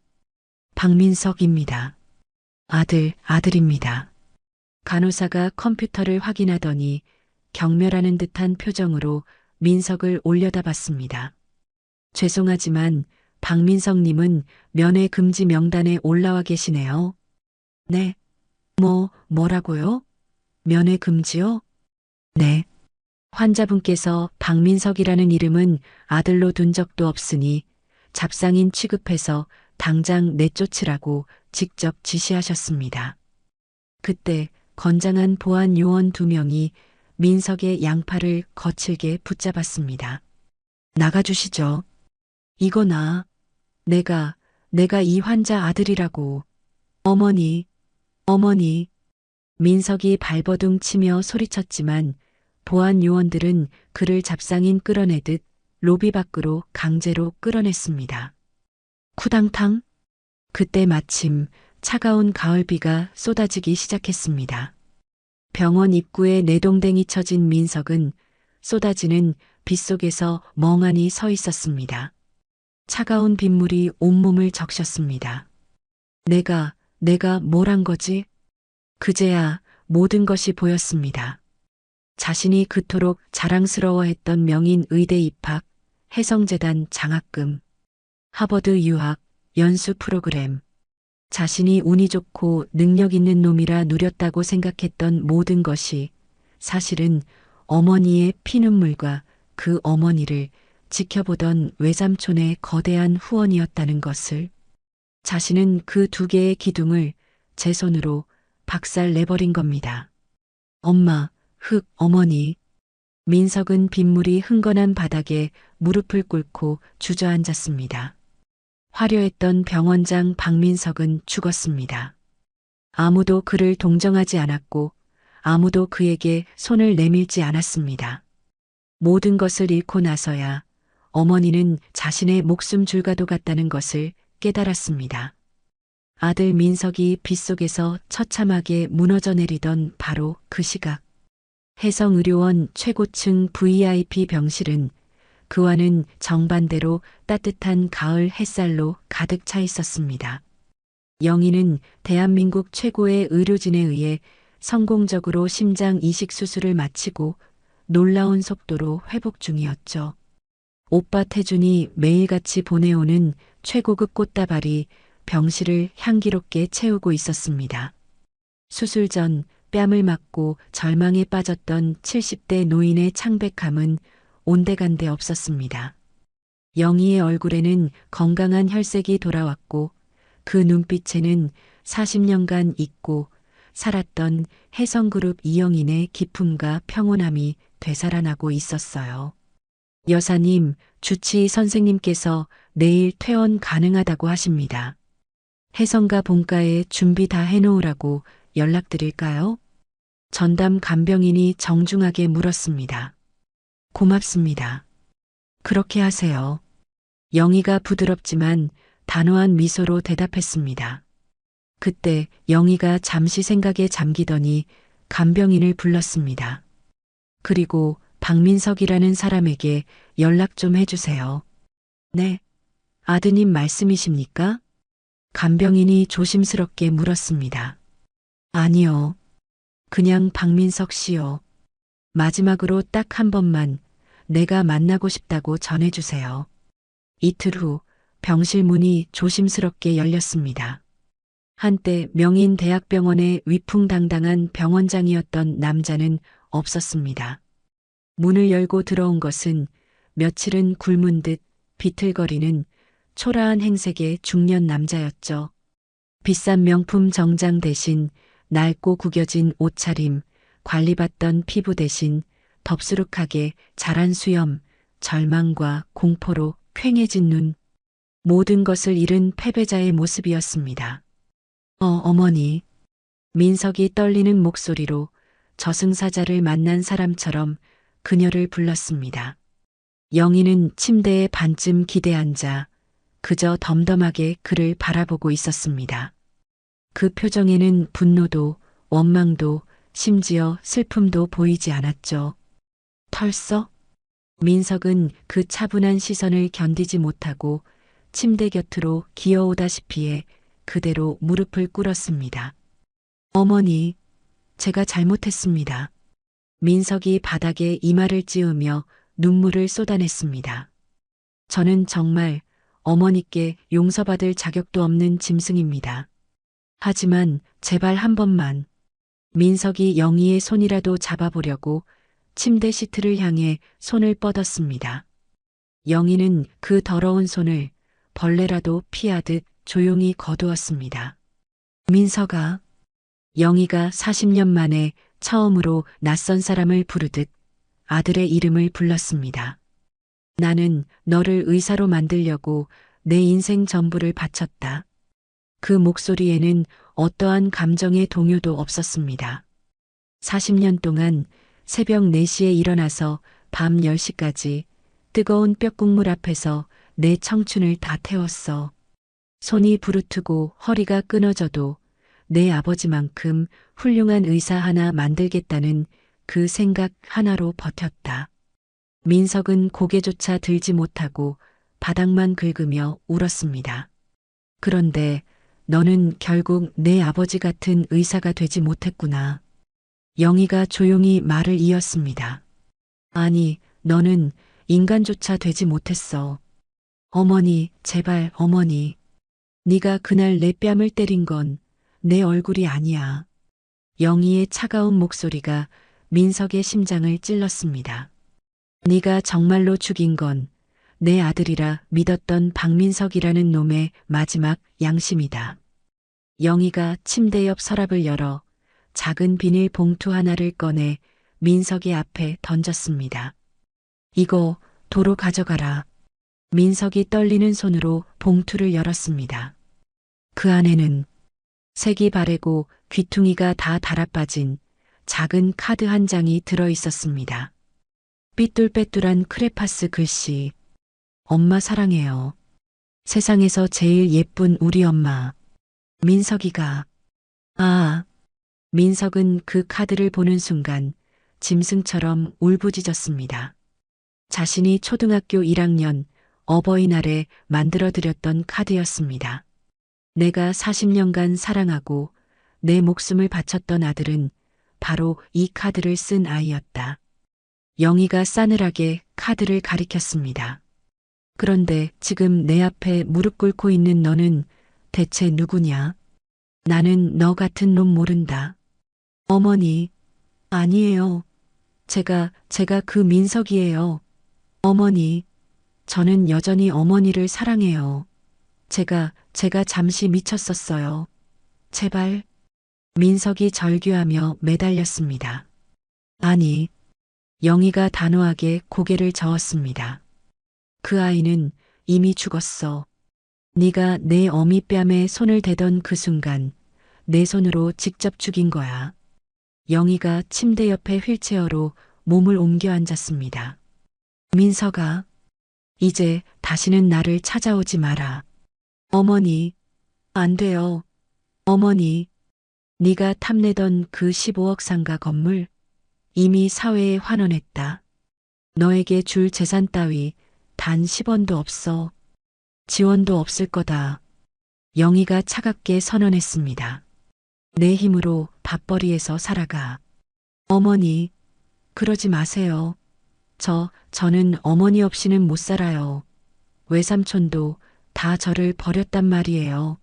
박민석입니다. 아들입니다. 간호사가 컴퓨터를 확인하더니 경멸하는 듯한 표정으로 민석을 올려다봤습니다. 죄송하지만 박민석님은 면회 금지 명단에 올라와 계시네요. 네. 뭐라고요? 면회 금지요? 네. 환자분께서 박민석이라는 이름은 아들로 둔 적도 없으니 잡상인 취급해서 당장 내쫓으라고 직접 지시하셨습니다. 그때 건장한 보안 요원 2명이 민석의 양팔을 거칠게 붙잡았습니다. 나가주시죠. 이거나 내가 이 환자 아들이라고. 어머니. 민석이 발버둥 치며 소리쳤지만 보안 요원들은 그를 잡상인 끌어내듯 로비 밖으로 강제로 끌어냈습니다. 쿠당탕? 그때 마침 차가운 가을비가 쏟아지기 시작했습니다. 병원 입구에 내동댕이 쳐진 민석은 쏟아지는 빗속에서 멍하니 서 있었습니다. 차가운 빗물이 온몸을 적셨습니다. 내가 뭘 한 거지? 그제야 모든 것이 보였습니다. 자신이 그토록 자랑스러워했던 명인 의대 입학, 해성재단 장학금, 하버드 유학, 연수 프로그램, 자신이 운이 좋고 능력 있는 놈이라 누렸다고 생각했던 모든 것이 사실은 어머니의 피눈물과 그 어머니를 지켜보던 외삼촌의 거대한 후원이었다는 것을, 자신은 그 두 개의 기둥을 제 손으로 박살 내버린 겁니다. 엄마, 어머니. 민석은 빗물이 흥건한 바닥에 무릎을 꿇고 주저앉았습니다. 화려했던 병원장 박민석은 죽었습니다. 아무도 그를 동정하지 않았고 아무도 그에게 손을 내밀지 않았습니다. 모든 것을 잃고 나서야 어머니는 자신의 목숨 줄과도 같다는 것을 깨달았습니다. 아들 민석이 빗속에서 처참하게 무너져 내리던 바로 그 시각, 해성의료원 최고층 VIP 병실은 그와는 정반대로 따뜻한 가을 햇살로 가득 차 있었습니다. 영희는 대한민국 최고의 의료진에 의해 성공적으로 심장 이식 수술을 마치고 놀라운 속도로 회복 중이었죠. 오빠 태준이 매일같이 보내오는 최고급 꽃다발이 병실을 향기롭게 채우고 있었습니다. 수술 전 뺨을 맞고 절망에 빠졌던 70대 노인의 창백함은 온데간데 없었습니다. 영희의 얼굴에는 건강한 혈색이 돌아왔고 그 눈빛에는 40년간 잊고 살았던 해성그룹 이영인의 기품과 평온함이 되살아나고 있었어요. 여사님, 주치의 선생님께서 내일 퇴원 가능하다고 하십니다. 해성가 본가에 준비 다 해놓으라고 연락드릴까요? 전담 간병인이 정중하게 물었습니다. 고맙습니다. 그렇게 하세요. 영희가 부드럽지만 단호한 미소로 대답했습니다. 그때 영희가 잠시 생각에 잠기더니 간병인을 불렀습니다. 그리고 박민석이라는 사람에게 연락 좀 해주세요. 네, 아드님 말씀이십니까? 간병인이 조심스럽게 물었습니다. 아니요. 그냥 박민석 씨요. 마지막으로 딱 한 번만 내가 만나고 싶다고 전해주세요. 이틀 후 병실 문이 조심스럽게 열렸습니다. 한때 명인 대학병원의 위풍당당한 병원장이었던 남자는 없었습니다. 문을 열고 들어온 것은 며칠은 굶은 듯 비틀거리는 초라한 행색의 중년 남자였죠. 비싼 명품 정장 대신 낡고 구겨진 옷차림, 관리받던 피부 대신 덥수룩하게 자란 수염, 절망과 공포로 퀭해진 눈, 모든 것을 잃은 패배자의 모습이었습니다. 어머니. 민석이 떨리는 목소리로 저승사자를 만난 사람처럼 그녀를 불렀습니다. 영희는 침대에 반쯤 기대앉아 그저 덤덤하게 그를 바라보고 있었습니다. 그 표정에는 분노도 원망도 심지어 슬픔도 보이지 않았죠. 털썩? 민석은 그 차분한 시선을 견디지 못하고 침대 곁으로 기어오다시피 해 그대로 무릎을 꿇었습니다. 어머니, 제가 잘못했습니다. 민석이 바닥에 이마를 찌우며 눈물을 쏟아냈습니다. 저는 정말 어머니께 용서받을 자격도 없는 짐승입니다. 하지만 제발 한 번만. 민석이 영희의 손이라도 잡아보려고 침대 시트를 향해 손을 뻗었습니다. 영희는 그 더러운 손을 벌레라도 피하듯 조용히 거두었습니다. 민석아. 영희가 40년 만에 처음으로 낯선 사람을 부르듯 아들의 이름을 불렀습니다. 나는 너를 의사로 만들려고 내 인생 전부를 바쳤다. 그 목소리에는 어떠한 감정의 동요도 없었습니다. 40년 동안 새벽 4시에 일어나서 밤 10시까지 뜨거운 뼈국물 앞에서 내 청춘을 다 태웠어. 손이 부르트고 허리가 끊어져도 내 아버지만큼 훌륭한 의사 하나 만들겠다는 그 생각 하나로 버텼다. 민석은 고개조차 들지 못하고 바닥만 긁으며 울었습니다. 그런데 너는 결국 내 아버지 같은 의사가 되지 못했구나. 영희가 조용히 말을 이었습니다. 아니, 너는 인간조차 되지 못했어. 어머니, 제발 어머니. 네가 그날 내 뺨을 때린 건 내 얼굴이 아니야. 영희의 차가운 목소리가 민석의 심장을 찔렀습니다. 네가 정말로 죽인 건 내 아들이라 믿었던 박민석이라는 놈의 마지막 양심이다. 영희가 침대 옆 서랍을 열어 작은 비닐 봉투 하나를 꺼내 민석의 앞에 던졌습니다. 이거 도로 가져가라. 민석이 떨리는 손으로 봉투를 열었습니다. 그 안에는 색이 바래고 귀퉁이가 다 달아빠진 작은 카드 한 장이 들어 있었습니다. 삐뚤빼뚤한 크레파스 글씨. 엄마 사랑해요. 세상에서 제일 예쁜 우리 엄마. 민석이가. 아. 민석은 그 카드를 보는 순간 짐승처럼 울부짖었습니다. 자신이 초등학교 1학년 어버이날에 만들어드렸던 카드였습니다. 내가 40년간 사랑하고 내 목숨을 바쳤던 아들은 바로 이 카드를 쓴 아이였다. 영희가 싸늘하게 카드를 가리켰습니다. 그런데 지금 내 앞에 무릎 꿇고 있는 너는 대체 누구냐? 나는 너 같은 놈 모른다. 어머니, 아니에요. 제가 그 민석이에요. 어머니, 저는 여전히 어머니를 사랑해요. 제가 잠시 미쳤었어요. 제발. 민석이 절규하며 매달렸습니다. 아니, 영희가 단호하게 고개를 저었습니다. 그 아이는 이미 죽었어. 네가 내 어미뺨에 손을 대던 그 순간 내 손으로 직접 죽인 거야. 영희가 침대 옆에 휠체어로 몸을 옮겨 앉았습니다. 민석아, 이제 다시는 나를 찾아오지 마라. 어머니, 안 돼요. 어머니, 네가 탐내던 그 15억 상가 건물 이미 사회에 환원했다. 너에게 줄 재산 따위 단 10원도 없어. 지원도 없을 거다. 영희가 차갑게 선언했습니다. 내 힘으로 밥벌이에서 살아가. 어머니, 그러지 마세요. 저는 어머니 없이는 못 살아요. 외삼촌도 다 저를 버렸단 말이에요.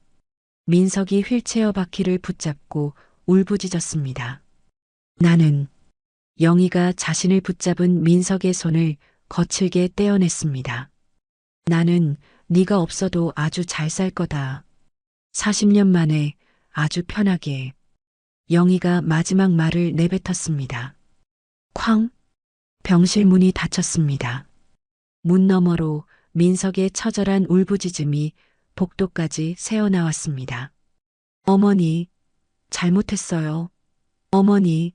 민석이 휠체어 바퀴를 붙잡고 울부짖었습니다. 나는 영희가 자신을 붙잡은 민석의 손을 거칠게 떼어냈습니다. 나는 네가 없어도 아주 잘 살 거다. 40년 만에 아주 편하게. 영희가 마지막 말을 내뱉었습니다. 쾅! 병실 문이 닫혔습니다. 문 너머로 민석의 처절한 울부짖음이 복도까지 새어나왔습니다. 어머니, 잘못했어요. 어머니.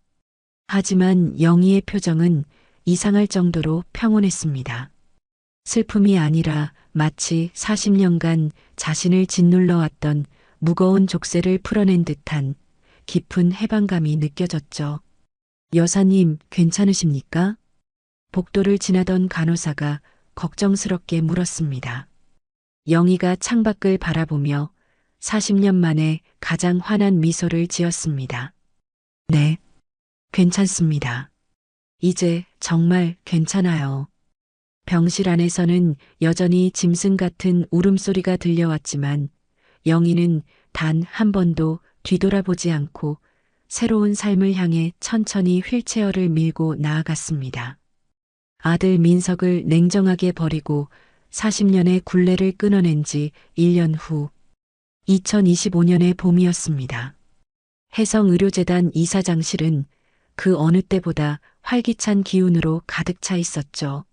하지만 영희의 표정은 이상할 정도로 평온했습니다. 슬픔이 아니라 마치 40년간 자신을 짓눌러 왔던 무거운 족쇄를 풀어낸 듯한 깊은 해방감이 느껴졌죠. 여사님, 괜찮으십니까? 복도를 지나던 간호사가 걱정스럽게 물었습니다. 영희가 창밖을 바라보며 40년 만에 가장 환한 미소를 지었습니다. 네, 괜찮습니다. 이제 정말 괜찮아요. 병실 안에서는 여전히 짐승 같은 울음소리가 들려왔지만 영희는 단 한 번도 뒤돌아보지 않고 새로운 삶을 향해 천천히 휠체어를 밀고 나아갔습니다. 아들 민석을 냉정하게 버리고 40년의 굴레를 끊어낸 지 1년 후 2025년의 봄이었습니다. 해성의료재단 이사장실은 그 어느 때보다 활기찬 기운으로 가득 차 있었죠.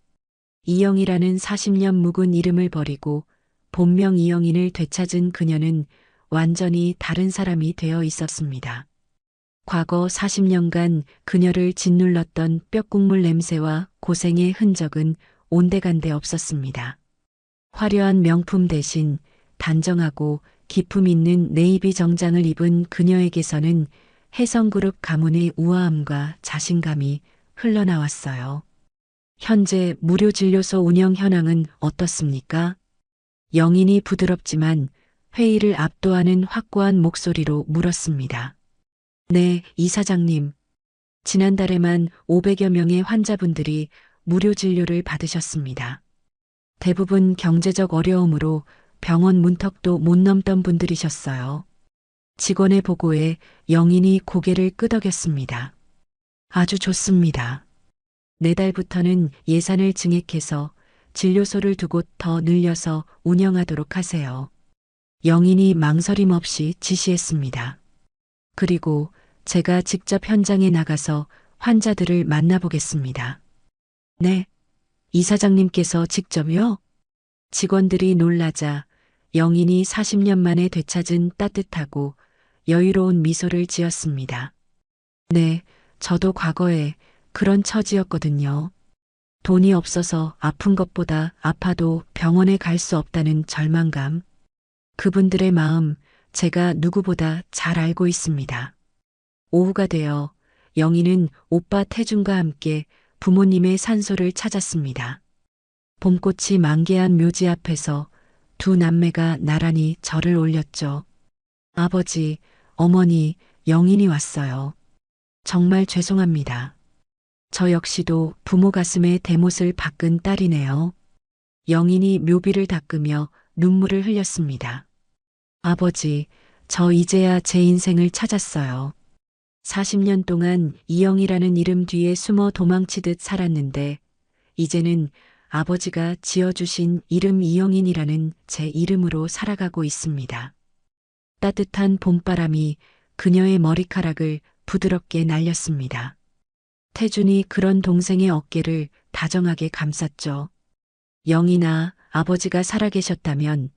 이영이라는 40년 묵은 이름을 버리고 본명 이영인을 되찾은 그녀는 완전히 다른 사람이 되어 있었습니다. 과거 40년간 그녀를 짓눌렀던 뼈국물 냄새와 고생의 흔적은 온데간데 없었습니다. 화려한 명품 대신 단정하고 기품 있는 네이비 정장을 입은 그녀에게서는 해성그룹 가문의 우아함과 자신감이 흘러나왔어요. 현재 무료 진료소 운영 현황은 어떻습니까? 영인이 부드럽지만 회의를 압도하는 확고한 목소리로 물었습니다. 네, 이사장님. 지난달에만 500여 명의 환자분들이 무료 진료를 받으셨습니다. 대부분 경제적 어려움으로 병원 문턱도 못 넘던 분들이셨어요. 직원의 보고에 영인이 고개를 끄덕였습니다. 아주 좋습니다. 내달부터는 예산을 증액해서 진료소를 두 곳 더 늘려서 운영하도록 하세요. 영인이 망설임 없이 지시했습니다. 그리고 제가 직접 현장에 나가서 환자들을 만나보겠습니다. 네, 이사장님께서 직접요? 직원들이 놀라자 영인이 40년 만에 되찾은 따뜻하고 여유로운 미소를 지었습니다. 네, 저도 과거에 그런 처지였거든요. 돈이 없어서 아픈 것보다 아파도 병원에 갈 수 없다는 절망감. 그분들의 마음 제가 누구보다 잘 알고 있습니다. 오후가 되어 영희는 오빠 태준과 함께 부모님의 산소를 찾았습니다. 봄꽃이 만개한 묘지 앞에서 두 남매가 나란히 절을 올렸죠. 아버지, 어머니, 영인이 왔어요. 정말 죄송합니다. 저 역시도 부모 가슴에 대못을 박은 딸이네요. 영인이 묘비를 닦으며 눈물을 흘렸습니다. 아버지, 저 이제야 제 인생을 찾았어요. 40년 동안 이영이라는 이름 뒤에 숨어 도망치듯 살았는데 이제는 아버지가 지어주신 이름 이영인이라는 제 이름으로 살아가고 있습니다. 따뜻한 봄바람이 그녀의 머리카락을 부드럽게 날렸습니다. 태준이 그런 동생의 어깨를 다정하게 감쌌죠. 영인아, 아버지가 살아계셨다면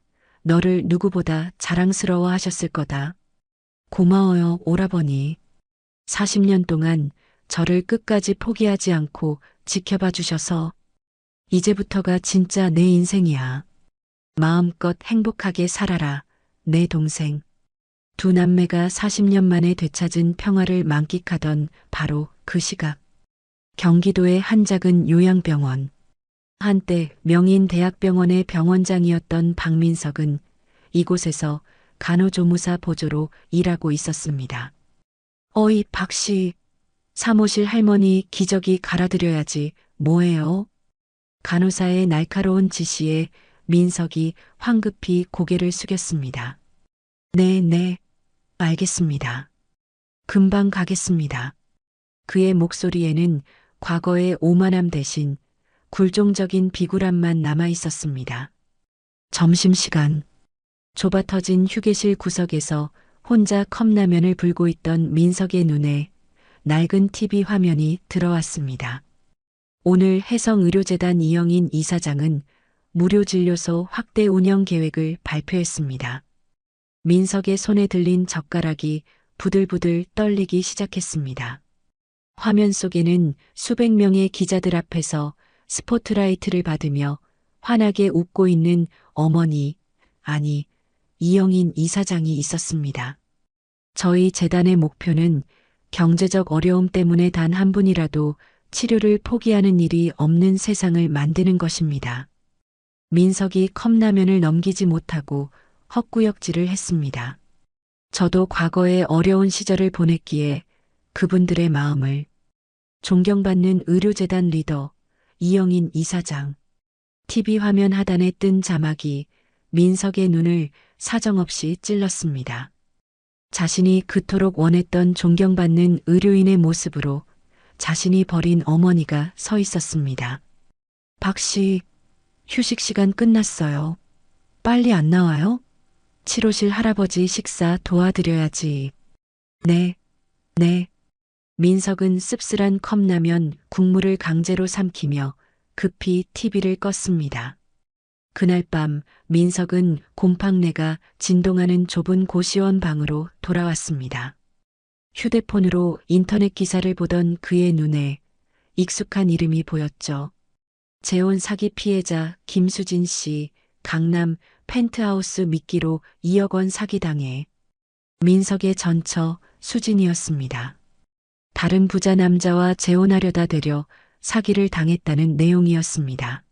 너를 누구보다 자랑스러워 하셨을 거다. 고마워요, 오라버니. 40년 동안 저를 끝까지 포기하지 않고 지켜봐 주셔서 이제부터가 진짜 내 인생이야. 마음껏 행복하게 살아라, 내 동생. 두 남매가 40년 만에 되찾은 평화를 만끽하던 바로 그 시각. 경기도의 한 작은 요양병원. 한때 명인대학병원의 병원장이었던 박민석은 이곳에서 간호조무사 보조로 일하고 있었습니다. 어이, 박씨. 사무실 할머니 기저귀 갈아드려야지. 뭐해요? 간호사의 날카로운 지시에 민석이 황급히 고개를 숙였습니다. 네, 알겠습니다. 금방 가겠습니다. 그의 목소리에는 과거의 오만함 대신 굴종적인 비굴함만 남아 있었습니다. 점심시간. 좁아터진 휴게실 구석에서 혼자 컵라면을 불고 있던 민석의 눈에 낡은 TV 화면이 들어왔습니다. 오늘 해성의료재단 이영인 이사장은 무료진료소 확대 운영 계획을 발표했습니다. 민석의 손에 들린 젓가락이 부들부들 떨리기 시작했습니다. 화면 속에는 수백 명의 기자들 앞에서 스포트라이트를 받으며 환하게 웃고 있는 어머니, 아니, 이영인 이사장이 있었습니다. 저희 재단의 목표는 경제적 어려움 때문에 단 한 분이라도 치료를 포기하는 일이 없는 세상을 만드는 것입니다. 민석이 컵라면을 넘기지 못하고 헛구역질을 했습니다. 저도 과거에 어려운 시절을 보냈기에 그분들의 마음을. 존경받는 의료재단 리더 이영인 이사장. TV 화면 하단에 뜬 자막이 민석의 눈을 사정없이 찔렀습니다. 자신이 그토록 원했던 존경받는 의료인의 모습으로 자신이 버린 어머니가 서 있었습니다. 박씨, 휴식 시간 끝났어요. 빨리 안 나와요? 치료실 할아버지 식사 도와드려야지. 네. 민석은 씁쓸한 컵라면 국물을 강제로 삼키며 급히 TV를 껐습니다. 그날 밤 민석은 곰팡내가 진동하는 좁은 고시원 방으로 돌아왔습니다. 휴대폰으로 인터넷 기사를 보던 그의 눈에 익숙한 이름이 보였죠. 재혼 사기 피해자 김수진 씨, 강남 펜트하우스 미끼로 2억 원 사기당해. 민석의 전처 수진이었습니다. 다른 부자 남자와 재혼하려다 되려 사기를 당했다는 내용이었습니다.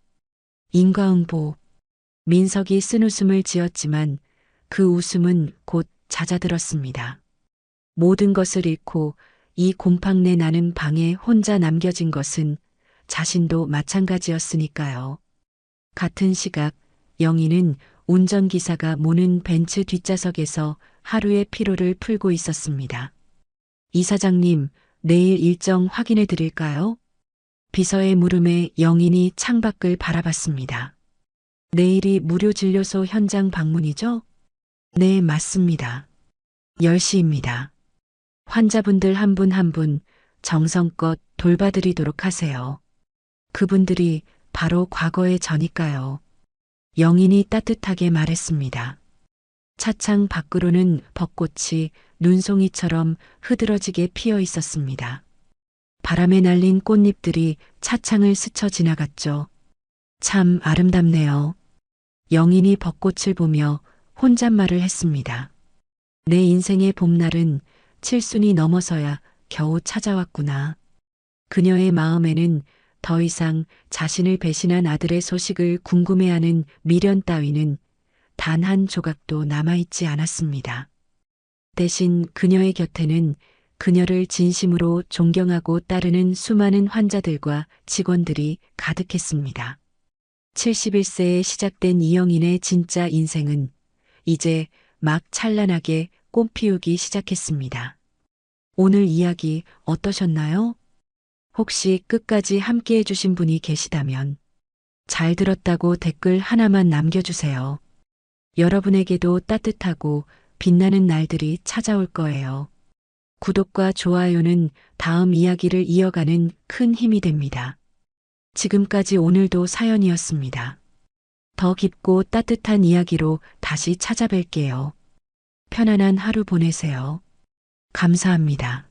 인과응보. 민석이 쓴웃음을 지었지만 그 웃음은 곧 잦아들었습니다. 모든 것을 잃고 이 곰팡 내 나는 방에 혼자 남겨진 것은 자신도 마찬가지였으니까요. 같은 시각 영희는 운전기사가 모는 벤츠 뒷좌석에서 하루의 피로를 풀고 있었습니다. 이사장님, 내일 일정 확인해 드릴까요? 비서의 물음에 영인이 창밖을 바라봤습니다. 내일이 무료진료소 현장 방문이죠? 네, 맞습니다. 10시입니다. 환자분들 한 분 한 분 정성껏 돌봐드리도록 하세요. 그분들이 바로 과거의 저니까요. 영인이 따뜻하게 말했습니다. 차창 밖으로는 벚꽃이 눈송이처럼 흐드러지게 피어 있었습니다. 바람에 날린 꽃잎들이 차창을 스쳐 지나갔죠. 참 아름답네요. 영인이 벚꽃을 보며 혼잣말을 했습니다. 내 인생의 봄날은 칠순이 넘어서야 겨우 찾아왔구나. 그녀의 마음에는 더 이상 자신을 배신한 아들의 소식을 궁금해하는 미련 따위는 단 한 조각도 남아있지 않았습니다. 대신 그녀의 곁에는 그녀를 진심으로 존경하고 따르는 수많은 환자들과 직원들이 가득했습니다. 71세에 시작된 이영인의 진짜 인생은 이제 막 찬란하게 꽃피우기 시작했습니다. 오늘 이야기 어떠셨나요? 혹시 끝까지 함께 해주신 분이 계시다면 잘 들었다고 댓글 하나만 남겨주세요. 여러분에게도 따뜻하고 빛나는 날들이 찾아올 거예요. 구독과 좋아요는 다음 이야기를 이어가는 큰 힘이 됩니다. 지금까지 오늘도 사연이었습니다. 더 깊고 따뜻한 이야기로 다시 찾아뵐게요. 편안한 하루 보내세요. 감사합니다.